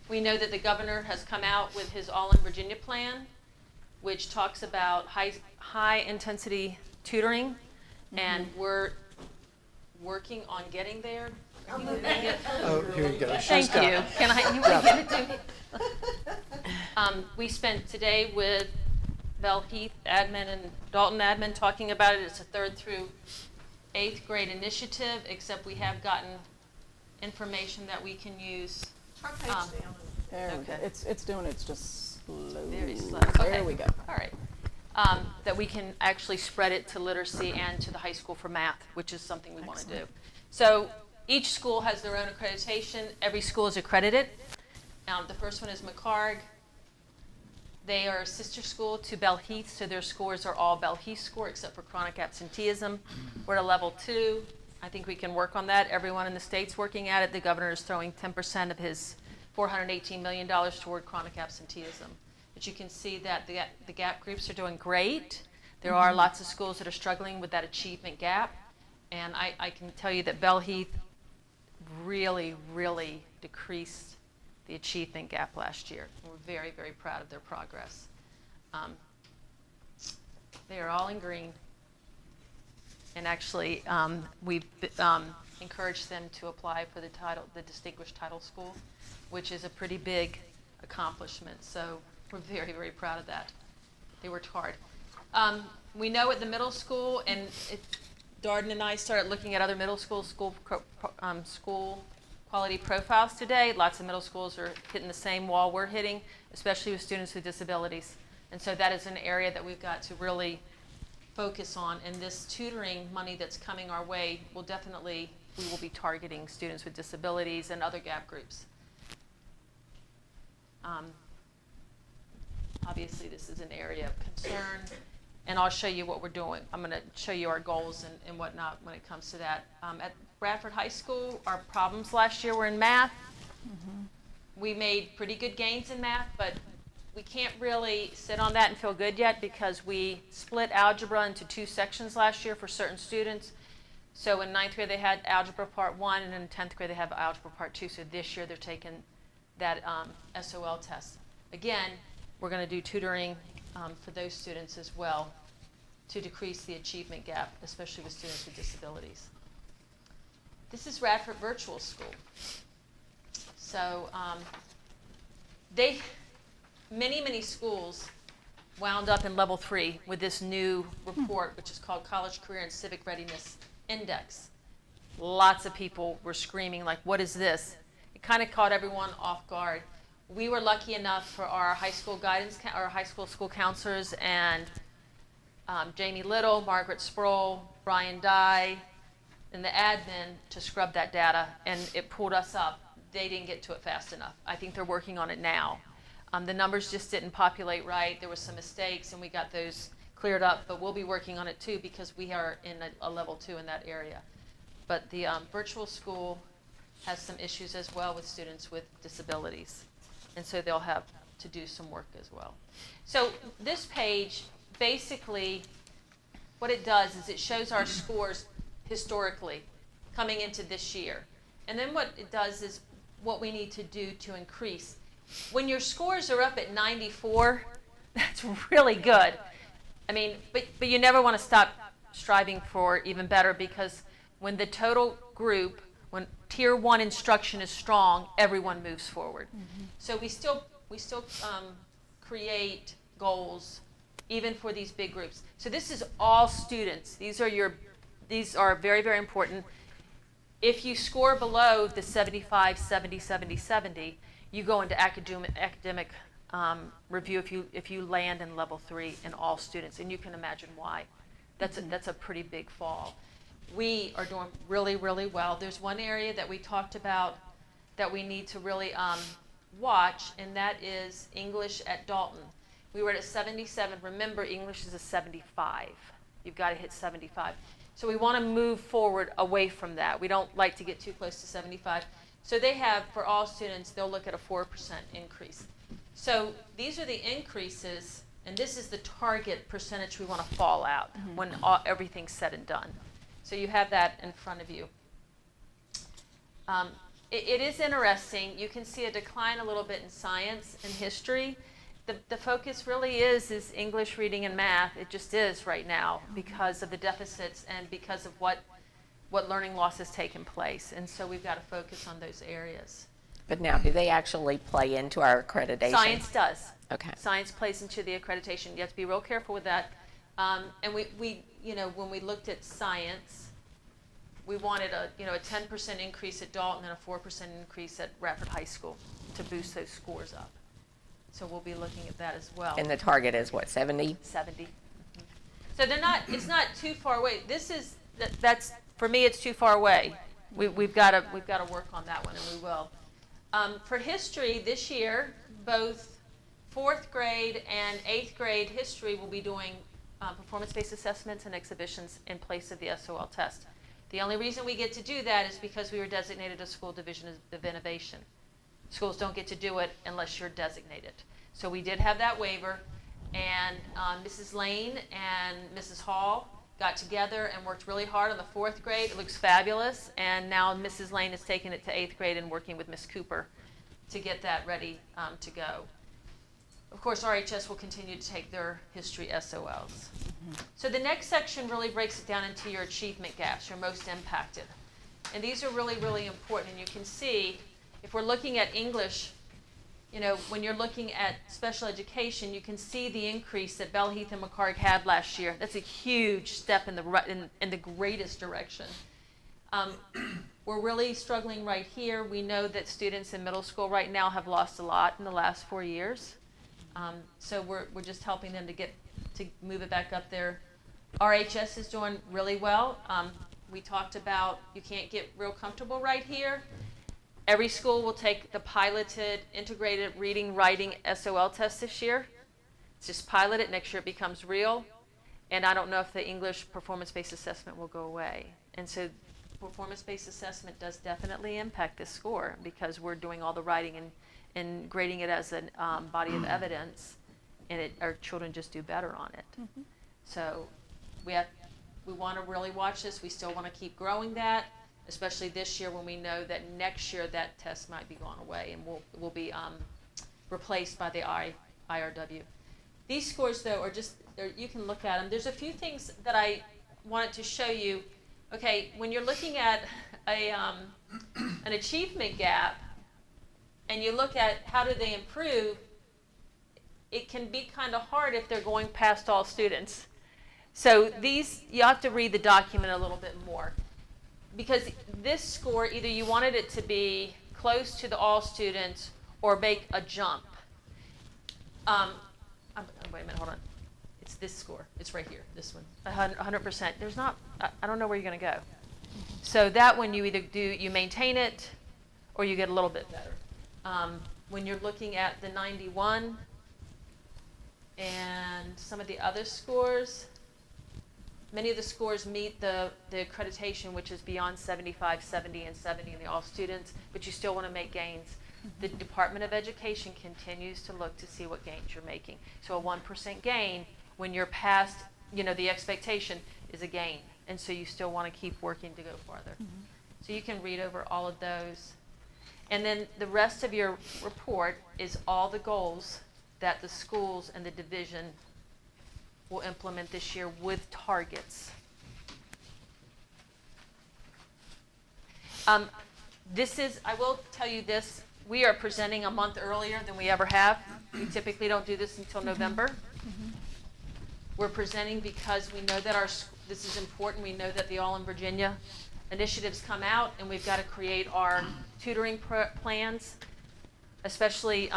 We know that the governor has come out with his All in Virginia plan, which talks about high intensity tutoring, and we're working on getting there. Are you gonna make it? Oh, here you go. Thank She's got you. it. Can I, you want to give it to me? We spent today with Bell Heath admin and Dalton admin talking about it. It's a 3rd through 8th grade initiative, except we have gotten information that we can use. There we go. Okay. It's doing it's just slow. Very slow. There Okay. we go. All right. That we can actually spread it to literacy and to the high school for math, which is something we want to do. So each school has their own accreditation. Every school is accredited. The first one is McCarg. They are a sister school to Bell Heath, so their scores are all Bell Heath score except for chronic absenteeism. We're at a level 2. I think we can work on that. Everyone in the state's working at it. The governor is throwing 10% of his $418 million toward chronic absenteeism. But you can see that the gap groups are doing great. There are lots of schools that are struggling with that achievement gap. And I can tell you that Bell Heath really, really decreased the achievement gap last year. We're very, very proud of their progress. They are all in green. And actually, we've encouraged them to apply for the Distinguished Title School, which is a pretty big accomplishment. So we're very, very proud of that. They worked hard. We know at the middle school, and Darden and I started looking at other middle school quality profiles today. Lots of middle schools are hitting the same wall we're hitting, especially with students with disabilities. And so that is an area that we've got to really focus on. And this tutoring money that's coming our way we will be targeting students with disabilities and other gap groups. Obviously, this is an area of concern, and I'll show you what we're doing. I'm going to show you our goals and whatnot when it comes to that. At Bradford High School, our problems last year were in math. We made pretty good gains in math, but we can't really sit on that and feel good yet because we split algebra into 2 sections last year for certain students. So in 9th grade, they had algebra part 1, and in 10th grade, they have algebra part 2. So this year, they're taking that SOL test. Again, we're going to do tutoring for those students as well to decrease the achievement gap, especially with students with disabilities. This is Radford Virtual School. So many schools wound up in level 3 with this new report, which is called College Career and Civic Readiness Index. Lots of people were screaming like, what is this? It kind of caught everyone off guard. We were lucky enough for our high school school counselors and Jamie Little, Margaret Sproul, Brian Dye, and the admin to scrub that data, and it pulled us up. They didn't get to it fast enough. I think they're working on it now. The numbers just didn't populate right. There were some mistakes, and we got those cleared up, but we'll be working on it too because we are in a level 2 in that area. But the virtual school has some issues as well with students with disabilities, and so they'll have to do some work as well. So this page, basically, what it does is it shows our scores historically coming into this year. And then what it does is what we need to do to increase. When your scores are up at 94, that's really good. I mean, but you never want to stop striving for even better, because when the total group, when tier 1 instruction is strong, everyone moves forward. So we still create goals even for these big groups. So this is all students. These are very, very important. If you score below the 75, 70, 70, 70, you go into academic review if you land in level 3 in all students, and you can imagine why. That's a pretty big fall. We are doing really, really well. There's one area that we talked about that we need to really watch, and that is English at Dalton. We were at a 77. Remember, English is a 75. You've got to hit 75. So we want to move forward away from that. We don't like to get too close to 75. So they have, for all students, they'll look at a 4% increase. So these are the increases, and this is the target percentage we want to fall out when everything's said and done. So you have that in front of you. It is interesting. You can see a decline a little bit in science and history. The focus really is English, reading, and math. It just is right now because of the deficits and because of what learning loss has taken place. And so we've got to focus on those areas. But now, do they actually play into our accreditation? Science does. Okay. Science plays into the accreditation. You have to be real careful with that. And we, you know, when we looked at science, we wanted a 10% increase at Dalton and a 4% increase at Radford High School to boost those scores up. So we'll be looking at that as well. And the target is what, 70? 70. So it's not too far away. That's for me, it's too far away. We've got to work on that one, and we will. For history this year, both 4th grade and 8th grade history will be doing performance-based assessments and exhibitions in place of the SOL test. The only reason we get to do that is because we were designated a school division of innovation. Schools don't get to do it unless you're designated. So we did have that waiver, and Mrs. Lane and Mrs. Hall got together and worked really hard on the 4th grade. It looks fabulous, and now Mrs. Lane has taken it to 8th grade and working with Miss Cooper to get that ready to go. Of course, RHS will continue to take their history SOLs. So the next section really breaks it down into your achievement gaps, your most impacted. And these are really, really important. And you can see, if we're looking at English, you know, when you're looking at special education, you can see the increase that Bell Heath and McCarg had last year. That's a huge step in the greatest direction. We're really struggling right here. We know that students in middle school right now have lost a lot in the last 4 years. So we're just helping them to move it back up there. RHS is doing really well. We talked about you can't get real comfortable right here. Every school will take the piloted integrated reading, writing SOL test this year. It's just piloted. Next year it becomes real. And I don't know if the English performance-based assessment will go away. And so performance-based assessment does definitely impact this score because we're doing all the writing and grading it as a body of evidence, and our children just do better on it. So we want to really watch this. We still want to keep growing that, especially this year when we know that next year that test might be gone away and will be replaced by the IRW. These scores, though, are just, you can look at them. There's a few things that I wanted to show you. Okay, when you're looking at an achievement gap, and you look at how do they improve, it can be kind of hard if they're going past all students. So these, you have to read the document a little bit more. Because this score, either you wanted it to be close to the all students or make a jump. Wait a minute, hold on. It's this score. It's right here, this one. 100%. There's not, I don't know where you're going to go. So that one you either you maintain it or you get a little bit better. When you're looking at the 91 and some of the other scores, many of the scores meet the accreditation, which is beyond 75, 70, and 70 in the all students, but you still want to make gains. The Department of Education continues to look to see what gains you're making. So a 1% gain when you're past, the expectation is a gain. And so you still want to keep working to go farther. So you can read over all of those. And then the rest of your report is all the goals that the schools and the division will implement this year with targets. I will tell you this, we are presenting a month earlier than we ever have. We typically don't do this until November. We're presenting because we know that this is important. We know that the All in Virginia initiatives come out, and we've got to create our tutoring plans, especially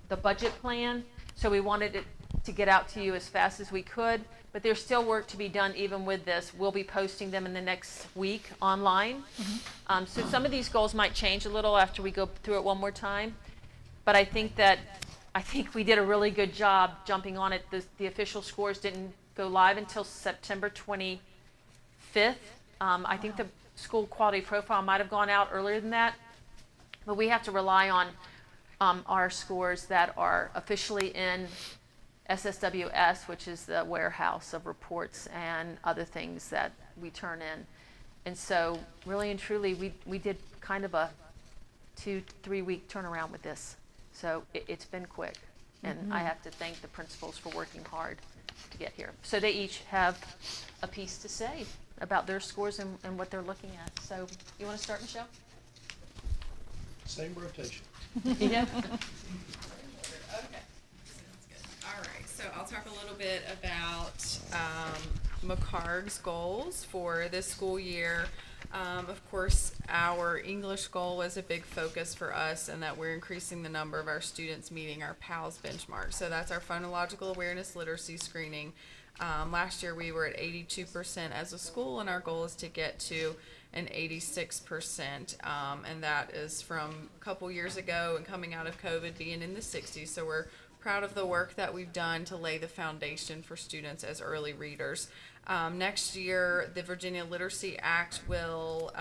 the budget plan. So we wanted it to get out to you as fast as we could, but there's still work to be done even with this. We'll be posting them in the next week online. So some of these goals might change a little after we go through it one more time, but I think we did a really good job jumping on it. The official scores didn't go live until September 25th. I think the school quality profile might have gone out earlier than that, but we have to rely on Our scores that are officially in SSWS, which is the warehouse of reports and other things that we turn in. And so really and truly, we did kind of a 2 to 3 week turnaround with this. So it's been quick. And I have to thank the principals for working hard to get here. So they each have a piece to say about their scores and what they're looking at. So you want to start, Michelle? Same rotation. Yeah. Okay. Sounds good. All right. So I'll talk a little bit about McCarg's goals for this school year. Of course, our English goal was a big focus for us, and that we're increasing the number of our students meeting our PALS benchmark. So that's our phonological awareness literacy screening. Last year we were at 82% as a school, and our goal is to get to an 86%. And that is from a couple years ago and coming out of COVID being in the 60s. So we're proud of the work that we've done to lay the foundation for students as early readers. Next year, the Virginia Literacy Act will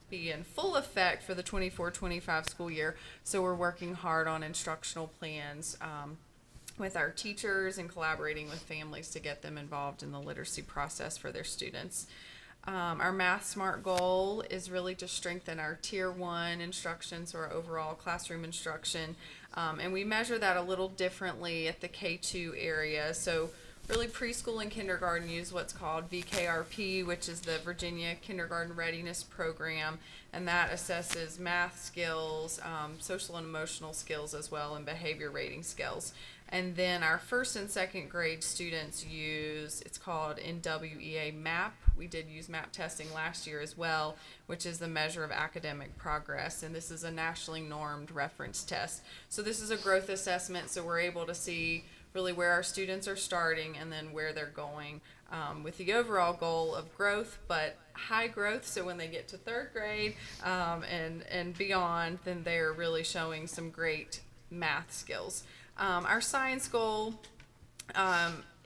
be in full effect for the 24-25 school year. So we're working hard on instructional plans with our teachers and collaborating with families to get them involved in the literacy process for their students. Our Math Smart goal is really to strengthen our Tier 1 instruction, so our overall classroom instruction. And we measure that a little differently at the K2 area. So really preschool and kindergarten use what's called VKRP, which is the Virginia Kindergarten Readiness Program, and that assesses math skills, social and emotional skills as well, and behavior rating skills. And then our first and second grade students use, it's called NWEA MAP. We did use MAP testing last year as well, which is the measure of academic progress. And this is a nationally normed reference test. So this is a growth assessment, so we're able to see really where our students are starting and then where they're going with the overall goal of growth, but high growth. So when they get to third grade and beyond, then they're really showing some great math skills. Our science goal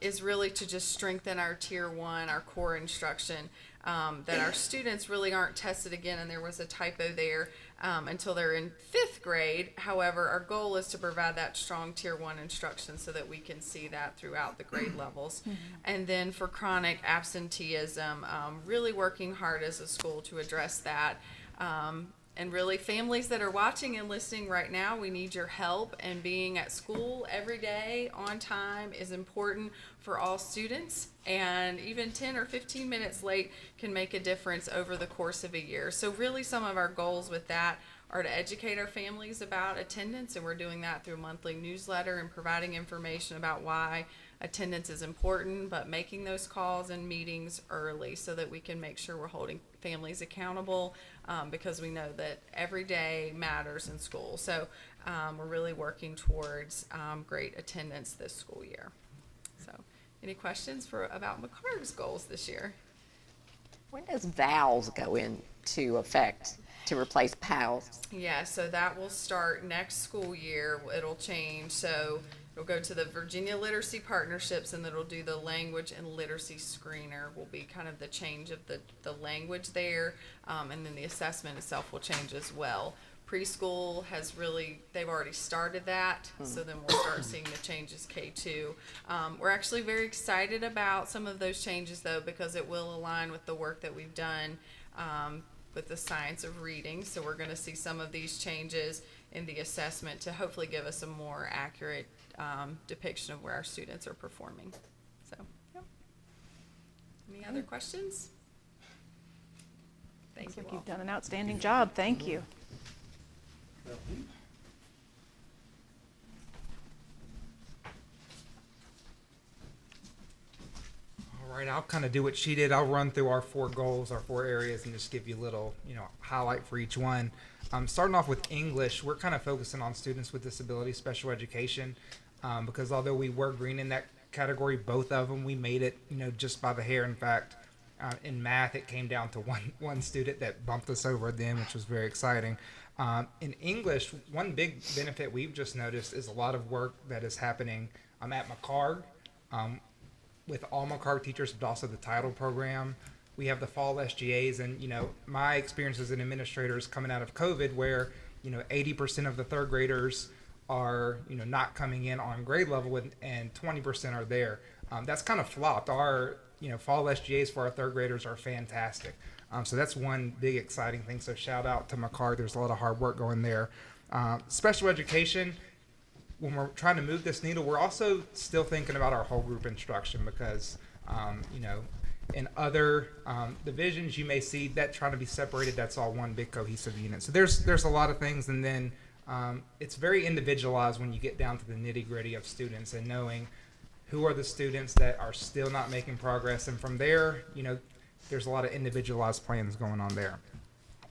is really to just strengthen our Tier 1, our core instruction, that our students really aren't tested again, and there was a typo there, until they're in 5th grade. However, our goal is to provide that strong Tier 1 instruction so that we can see that throughout the grade levels. And then for chronic absenteeism, really working hard as a school to address that. And really, families that are watching and listening right now, we need your help. And being at school every day on time is important for all students. And even 10 or 15 minutes late can make a difference over the course of a year. So really, some of our goals with that are to educate our families about attendance. And we're doing that through a monthly newsletter and providing information about why attendance is important, but making those calls and meetings early so that we can make sure we're holding families accountable, because we know that every day matters in school. So we're really working towards great attendance this school year. So any questions about McCarg's goals this year? When does VALS go into effect to replace PALS? Yeah, so that will start next school year. It'll change. So it'll go to the Virginia Literacy Partnerships, and it'll do the language and literacy screener will be kind of the change of the language there. And then the assessment itself will change as well. Preschool has they've already started that. So then we'll start seeing the changes K2. We're actually very excited about some of those changes though, because it will align with the work that we've done with the science of reading. So we're going to see some of these changes in the assessment to hopefully give us a more accurate depiction of where our students are performing. So, yep. Any other questions? Thank you all. You've done an outstanding job. Thank you. All right, I'll kind of do what she did. I'll run through our 4 goals, our 4 areas, and just give you a little, highlight for each one. Starting off with English, we're kind of focusing on students with disabilities, special education, because although we were green in that category, both of them, we made it, just by the hair. In fact, in math, it came down to one student that bumped us over them, which was very exciting. In English, one big benefit we've just noticed is a lot of work that is happening at McCarg, with all McCarg teachers, but also the title program. We have the fall SGAs, and my experience as an administrator is coming out of COVID, where 80% of the third graders are not coming in on grade level, and 20% are there. That's kind of flopped. Our fall SGAs for our third graders are fantastic. So that's one big exciting thing. So shout out to McCarr. There's a lot of hard work going there. Special education, when we're trying to move this needle, we're also still thinking about our whole group instruction because, in other divisions, you may see that trying to be separated. That's all one big cohesive unit. So there's a lot of things, and then it's very individualized when you get down to the nitty gritty of students and knowing who are the students that are still not making progress. And from there, there's a lot of individualized plans going on there.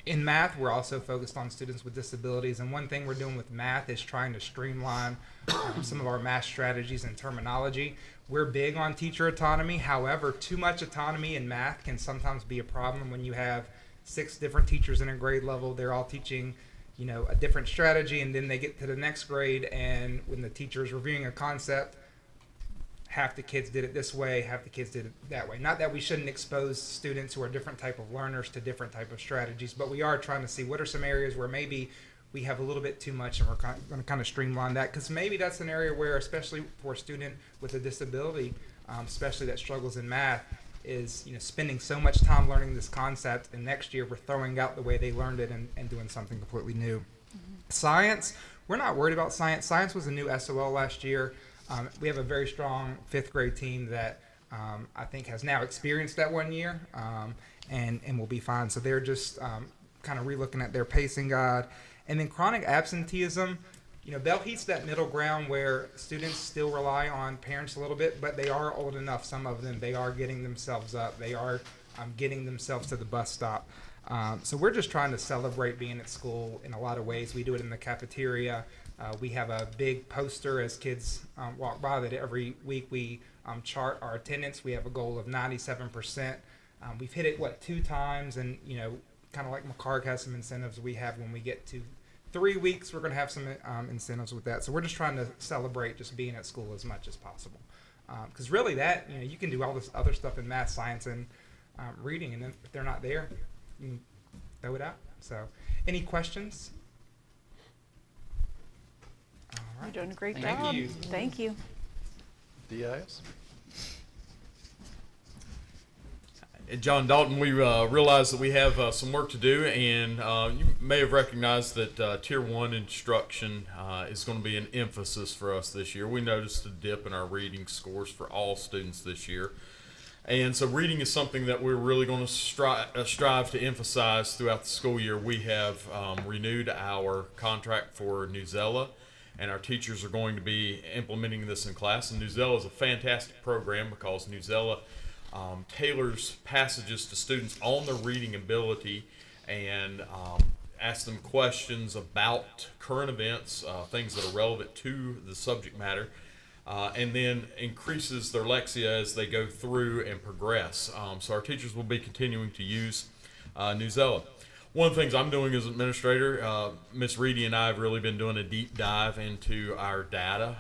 In math, we're also focused on students with disabilities, and one thing we're doing with math is trying to streamline some of our math strategies and terminology. We're big on teacher autonomy. However, too much autonomy in math can sometimes be a problem when you have 6 different teachers in a grade level. They're all teaching, a different strategy, and then they get to the next grade, and when the teacher is reviewing a concept, half the kids did it this way, half the kids did it that way. Not that we shouldn't expose students who are different type of learners to different type of strategies, but we are trying to see what are some areas where maybe we have a little bit too much, and we're going to kind of streamline that, because maybe that's an area where, especially for a student with a disability, especially that struggles in math, is spending so much time learning this concept, and next year we're throwing out the way they learned it and doing something completely new. Science, we're not worried about science. Science was a new SOL last year. We have a very strong 5th grade team that I think has now experienced that 1 year and will be fine. So they're just kind of relooking at their pacing guide. And then chronic absenteeism, Bell Heat's that middle ground where students still rely on parents a little bit, but they are old enough, some of them, they are getting themselves up. They are getting themselves to the bus stop. So we're just trying to celebrate being at school in a lot of ways. We do it in the cafeteria. We have a big poster as kids walk by that every week we chart our attendance. We have a goal of 97%. We've hit it, 2 times, and kind of like McCarg has some incentives we have when we get to 3 weeks, we're going to have some incentives with that. So we're just trying to celebrate just being at school as much as possible. Because really that, you can do all this other stuff in math, science, and reading, and then if they're not there, you can throw it out. So any questions? All right. You're doing a great Thank job. you. Thank you. DIS? John Dalton, we realize that we have some work to do, and you may have recognized that Tier 1 instruction is going to be an emphasis for us this year. We noticed a dip in our reading scores for all students this year. And so reading is something that we're really going to strive to emphasize throughout the school year. We have renewed our contract for Newsella, and our teachers are going to be implementing this in class. And Newsella is a fantastic program because Newsella tailors passages to students on their reading ability and asks them questions about current events, things that are relevant to the subject matter, and then increases their lexia as they go through and progress. So our teachers will be continuing to use Newsella. One of the things I'm doing as administrator, Ms. Reedy and I have really been doing a deep dive into our data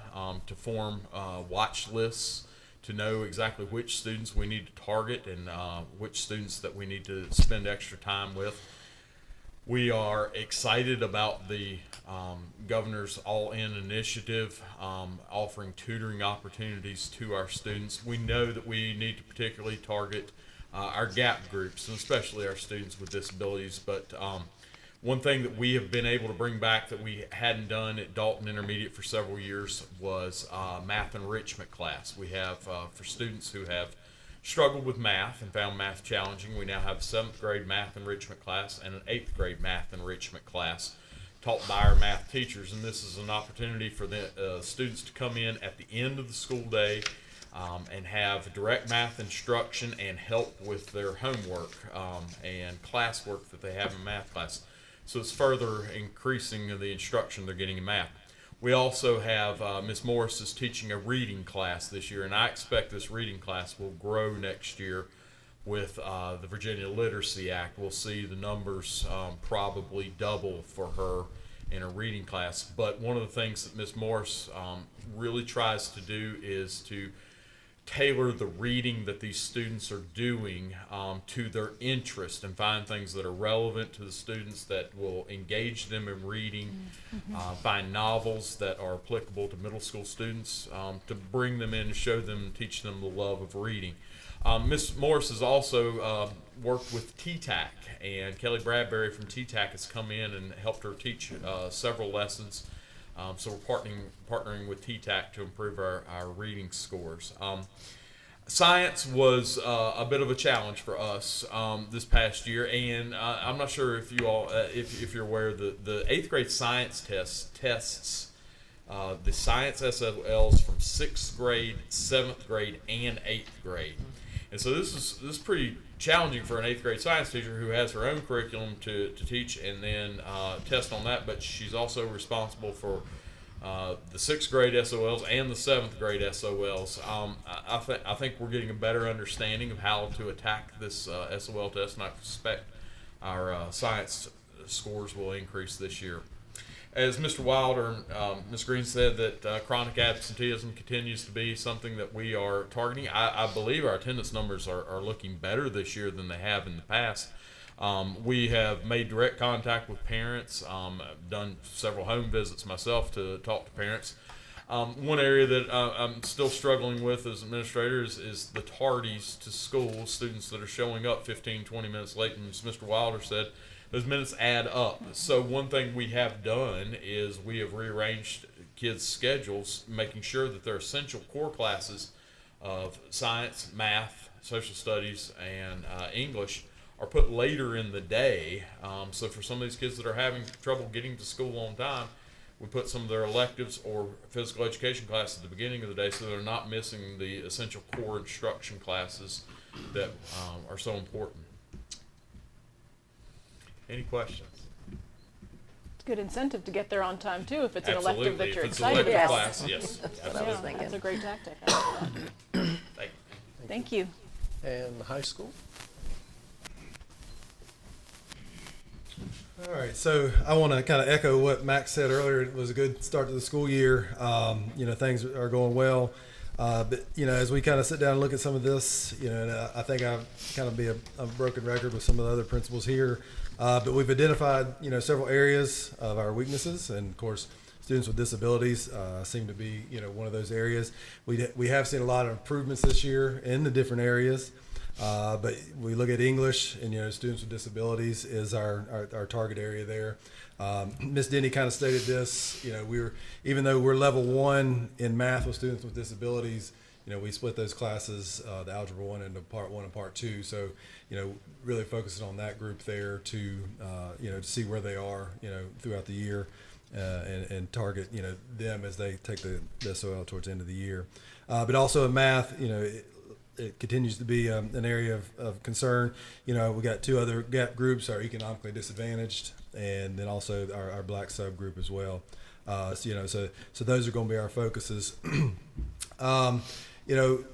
to form watch lists, to know exactly which students we need to target and which students that we need to spend extra time with. We are excited about the governor's all-in initiative, offering tutoring opportunities to our students. We know that we need to particularly target our gap groups, and especially our students with disabilities. But one thing that we have been able to bring back that we hadn't done at Dalton Intermediate for several years was math enrichment class. We have, for students who have struggled with math and found math challenging, we now have a 7th grade math enrichment class and an 8th grade math enrichment class taught by our math teachers. And this is an opportunity for the students to come in at the end of the school day and have direct math instruction and help with their homework and classwork that they have in math class. So it's further increasing the instruction they're getting in math. We also have Ms. Morris is teaching a reading class this year, and I expect this reading class will grow next year with the Virginia Literacy Act. We'll see the numbers probably double for her in a reading class. But one of the things that Ms. Morris really tries to do is to tailor the reading that these students are doing to their interest and find things that are relevant to the students that will engage them in reading, find novels that are applicable to middle school students, to bring them in and show them, teach them the love of reading. Ms. Morris has also worked with TTAC, and Kelly Bradbury from TTAC has come in and helped her teach several lessons. So we're partnering with TTAC to improve our reading scores. Science was a bit of a challenge for us this past year, and I'm not sure if you all, if you're aware, the 8th grade science tests the science SLs from 6th grade, 7th grade, and 8th grade. And so this is pretty challenging for an 8th grade science teacher who has her own curriculum to teach and then test on that, but she's also responsible for the 6th grade SOLs and the 7th grade SOLs. I think we're getting a better understanding of how to attack this SOL test, and I suspect our science scores will increase this year. As Mr. Wilder and Ms. Green said, that chronic absenteeism continues to be something that we are targeting. I believe our attendance numbers are looking better this year than they have in the past. We have made direct contact with parents. I've done several home visits myself to talk to parents. One area that I'm still struggling with as administrator is the tardies to school, students that are showing up 15, 20 minutes late, and as Mr. Wilder said, those minutes add up. So one thing we have done is we have rearranged kids' schedules, making sure that their essential core classes of science, math, social studies, and English are put later in the day. So for some of these kids that are having trouble getting to school on time, we put some of their electives or physical education classes at the beginning of the day so they're not missing the essential core instruction classes that are so important. Any questions? It's a good incentive to get there on time too, if it's an Absolutely. elective that you're If it's excited elective about. class, yes. That's what I was thinking. That's a great tactic. I like that. Thank you. And high school? All right, so I want to kind of echo what Max said earlier. It was a good start to the school year. Things are going well. But, as we kind of sit down and look at some of this, and I think I've kind of be a broken record with some of the other principals here. But we've identified, several areas of our weaknesses. And, of course, students with disabilities seem to be, one of those areas. We have seen a lot of improvements this year in the different areas. But we look at English, and students with disabilities is our target area there. Ms. Denny kind of stated this. Even though we're level 1 in math with students with disabilities, we split those classes, the algebra 1 into part 1 and part 2. So, really focusing on that group there to to see where they are, throughout the year, and target them as they take the SOL towards the end of the year. But also in math, it continues to be an area of concern. We got 2 other gap groups, our economically disadvantaged, and then also our black subgroup as well. So those are going to be our focuses.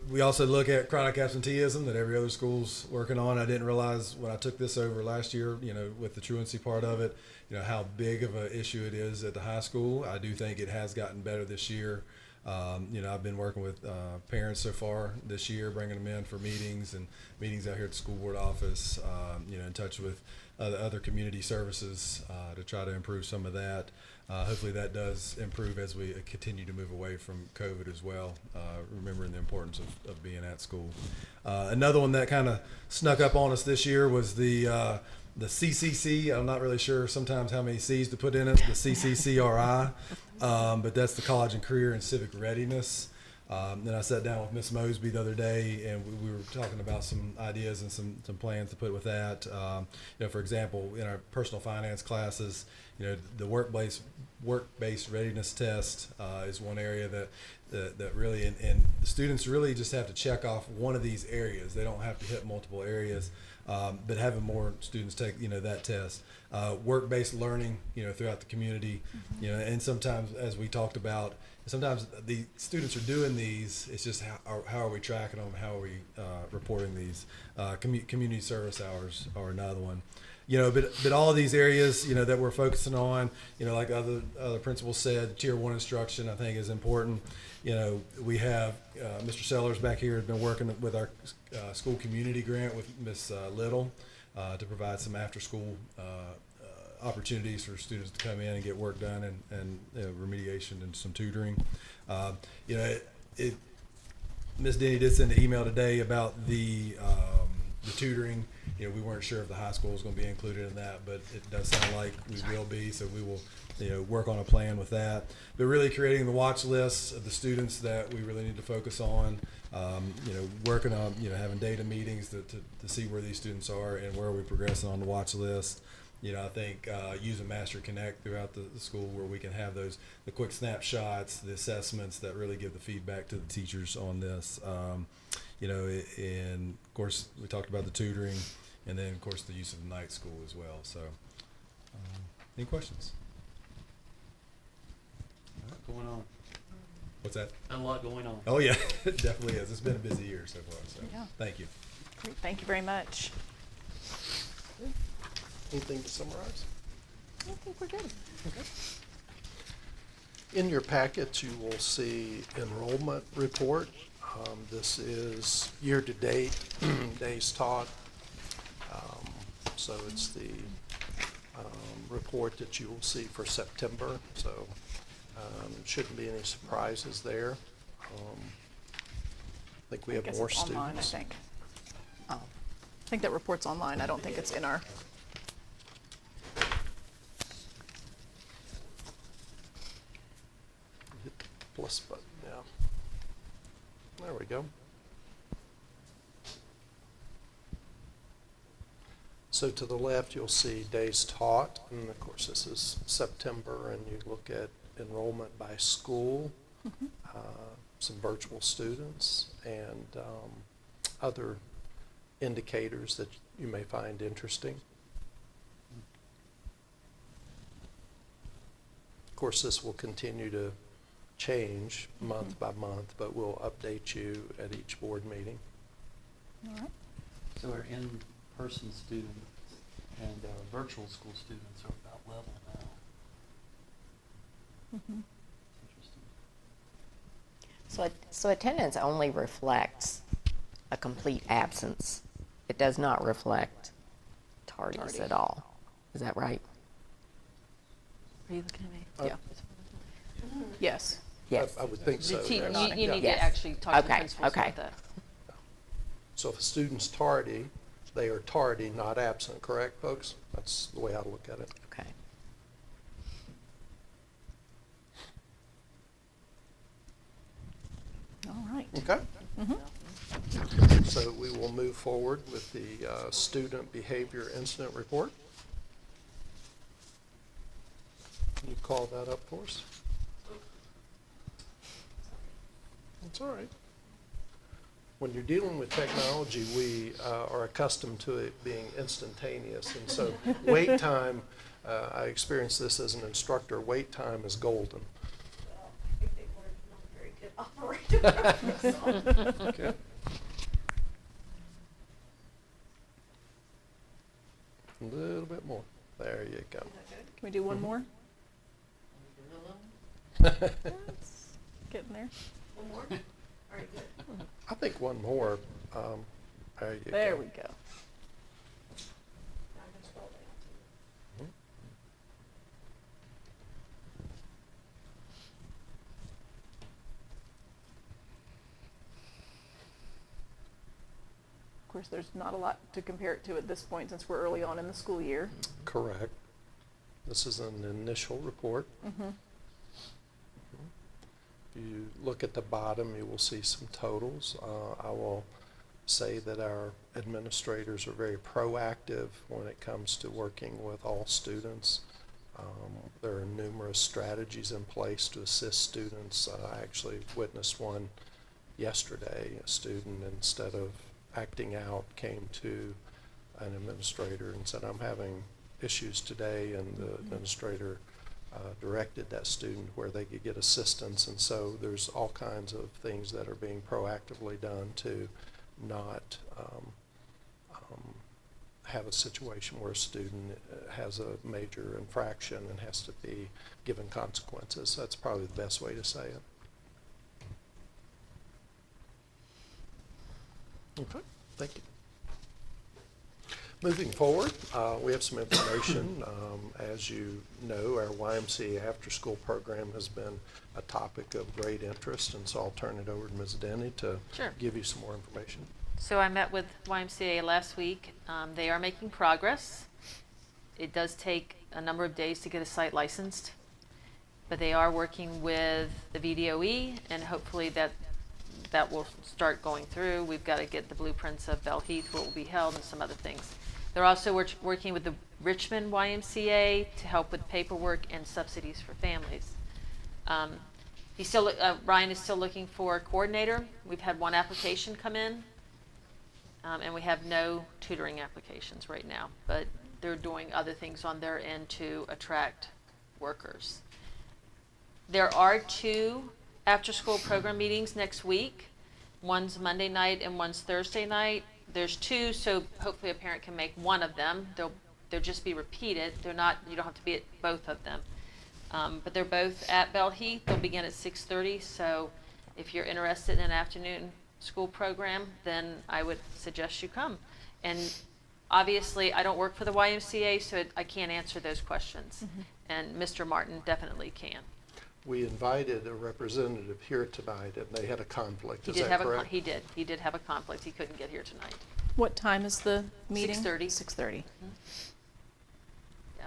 We also look at chronic absenteeism that every other school's working on. I didn't realize when I took this over last year, with the truancy part of it, how big of an issue it is at the high school. I do think it has gotten better this year. I've been working with parents so far this year, bringing them in for meetings out here at the school board office, in touch with other community services to try to improve some of that. Hopefully that does improve as we continue to move away from COVID as well, remembering the importance of being at school. Another one that kind of snuck up on us this year was the CCC. I'm not really sure sometimes how many C's to put in it, the CCCRI, but that's the College and Career and Civic Readiness. Then I sat down with Miss Mosby the other day, and we were talking about some ideas and some plans to put with that. For example, in our personal finance classes, the work-based readiness test is one area that really, and the students really just have to check off one of these areas. They don't have to hit multiple areas, but having more students take, that test. Work-based learning, throughout the community, and sometimes, as we talked about, sometimes the students are doing these. It's just how are we tracking them? How are we reporting these? Community service hours are another one. But all of these areas, that we're focusing on, like other principals said, tier 1 instruction, I think is important. We have Mr. Sellers back here has been working with our school community grant with Miss Little to provide some after school opportunities for students to come in and get work done and remediation and some tutoring. Ms. Denny did send an email today about the tutoring. We weren't sure if the high school was going to be included in that, but it does sound like we will be. So we will, work on a plan with that. But really creating the watch lists of the students that we really need to focus on. Working on, having data meetings to see where these students are and where we're progressing on the watch list. I think using Master Connect throughout the school where we can have the quick snapshots, the assessments that really give the feedback to the teachers on this. And of course we talked about the tutoring, and then of course the use of the night school as well. So, any questions? Going on. What's that? A lot going on. Oh yeah, it definitely is. It's been a busy year so far. So, Yeah. Thank you. Great. Thank you very much. Anything to summarize? I think we're good. Okay. In your packet, you will see enrollment report. This is year-to-date days taught. So it's the report that you will see for September. So shouldn't be any surprises there. I think we have more it's online, students. I think. Oh. I think that report's online. I don't think it's in our. Hit the plus button, yeah. There we go. So to the left, you'll see days taught, and of course this is September, and you look at enrollment by school, some virtual students, and other indicators that you may find interesting. Of course, this will continue to change month by month, but we'll update you at each board meeting. All right. So our in-person students and our virtual school students are about level now. Interesting. So attendance only reflects a complete absence. It does not reflect tardiness at all. Is that right? Are you looking at me? Yeah. Yes. Yes. I would think so. You yes. need to Yes. actually talk to the Okay, principals okay. about that. So if a student's tardy, they are tardy, not absent, correct, folks? That's the way I look at it. Okay. All right. Okay? So we will move forward with the student behavior incident report. Can you call that up for us? That's all right. When you're dealing with technology, we are accustomed to it being instantaneous. And so wait time, I experienced this as an instructor, wait time is golden. I think they were not very good operators. Okay. A little bit more. There you go. Can we do one more? It's getting there. One more? All right, good. I think one more. There you go. There we go. I'm gonna scroll down. Of course, there's not a lot to compare it to at this point since we're early on in the school year. Correct. This is an initial report. If you look at the bottom, you will see some totals. I will say that our administrators are very proactive when it comes to working with all students. There are numerous strategies in place to assist students. I actually witnessed one yesterday. A student, instead of acting out, came to an administrator and said, "I'm having issues today," and the administrator directed that student where they could get assistance. And so there's all kinds of things that are being proactively done to not have a situation where a student has a major infraction and has to be given consequences. That's probably the best way to say it. Okay, thank you. Moving forward, we have some information. As you know, our YMCA after-school program has been a topic of great interest, and so I'll turn it over to Ms. Denny to Sure. give you some more information. So I met with YMCA last week. They are making progress. It does take a number of days to get a site licensed, but they are working with the VDOE, and hopefully that will start going through. We've got to get the blueprints of Bell Heath, where it will be held, and some other things. They're also working with the Richmond YMCA to help with paperwork and subsidies for families. Ryan is still looking for a coordinator. We've had one application come in, and we have no tutoring applications right now, but they're doing other things on their end to attract workers. There are 2 after-school program meetings next week. One's Monday night and one's Thursday night. There's 2, so hopefully a parent can make one of them. They'll just be repeated. They're not, you don't have to be at both of them. But they're both at Bell Heath. They'll begin at 6:30. So if you're interested in an afternoon school program, then I would suggest you come. And obviously, I don't work for the YMCA, so I can't answer those questions. Mm-hmm. And Mr. Martin definitely can. We invited a representative here tonight, and they had a conflict. Is that correct? He did. He did have a conflict. He couldn't get here tonight. What time is the meeting? 6:30. 6:30. Yeah.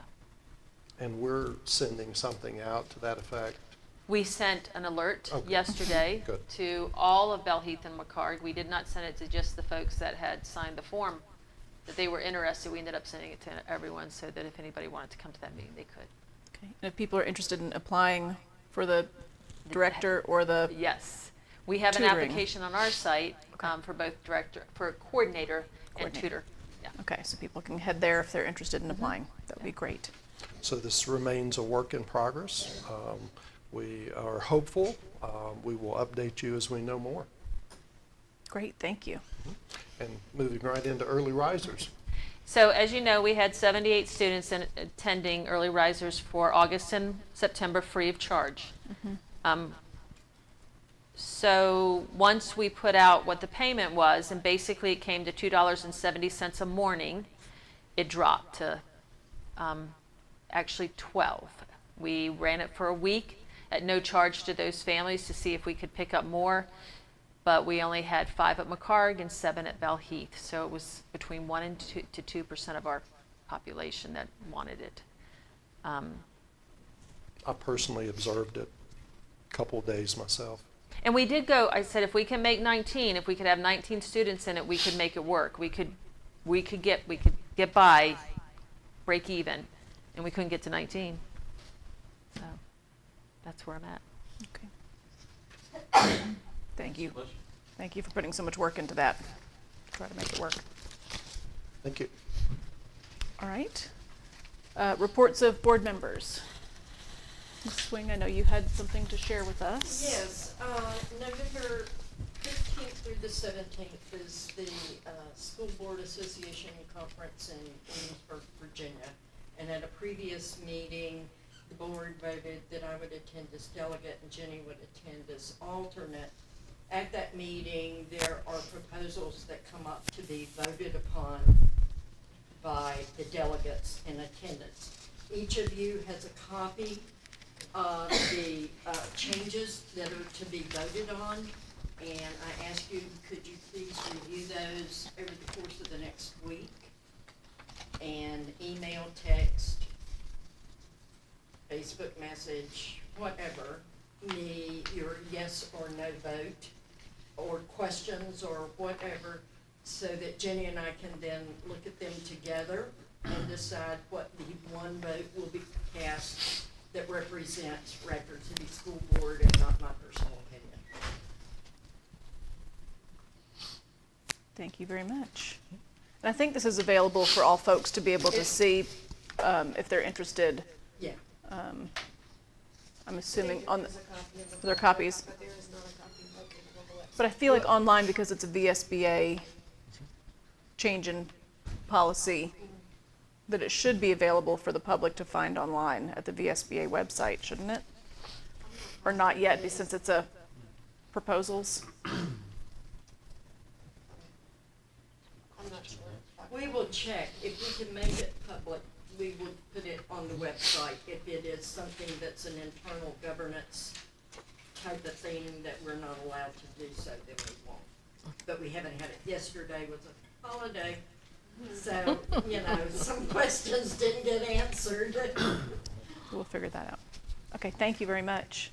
And we're sending something out to that effect? We sent an alert Okay. yesterday Good. to all of Bell Heath and McCarg. We did not send it to just the folks that had signed the form that they were interested. We ended up sending it to everyone so that if anybody wanted to come to that meeting, they could. Okay. And if people are interested in applying for the director or the Yes. We have an tutoring. application on our site for both for coordinator and tutor. Yeah. Okay, so people can head there if they're interested in applying. That would be great. So this remains a work in progress. We are hopeful. We will update you as we know more. Great, thank you. And moving right into early risers. So as you know, we had 78 students attending Early Risers for August and September free of charge. So once we put out what the payment was, and basically it came to $2.70 a morning, it dropped to actually $12. We ran it for a week at no charge to those families to see if we could pick up more. But we only had 5 at McCarg and 7 at Bell Heath. So it was between 1 and 2% of our population that wanted it. I personally observed it a couple of days myself. And we did go, I said, if we can make 19, if we could have 19 students in it, we could make it work. We could get by, break even, and we couldn't get to 19. So that's where I'm at. Okay. Thank you. Thank you for putting so much work into that. Try to make it work. Thank you. All right. Reports of board members. Ms. Swing, I know you had something to share with us. Yes, November 15th through the 17th is the School Board Association Conference in Williamsburg, Virginia. And at a previous meeting, the board voted that I would attend as delegate and Jenny would attend as alternate. At that meeting, there are proposals that come up to be voted upon by the delegates in attendance. Each of you has a copy of the changes that are to be voted on, and I ask you, could you please review those over the course of the next week? And email, text, Facebook message, whatever, me your yes or no vote, or questions or whatever, so that Jenny and I can then look at them together and decide what the one vote will be cast that represents Radford City School Board and not my personal opinion. Thank you very much. And I think this is available for all folks to be able to see if they're interested. Yeah. I'm assuming on their copies. But I feel like online, because it's a VSBA change in policy that it should be available for the public to find online at the VSBA website, shouldn't it? Or not yet, since it's a proposals? We will check. If we can make it public, we will put it on the website. If it is something that's an internal governance type of thing that we're not allowed to do so, then we won't. But we haven't had it. Yesterday was a holiday, so, you know, some questions didn't get answered. We'll figure that out. Okay, thank you very much.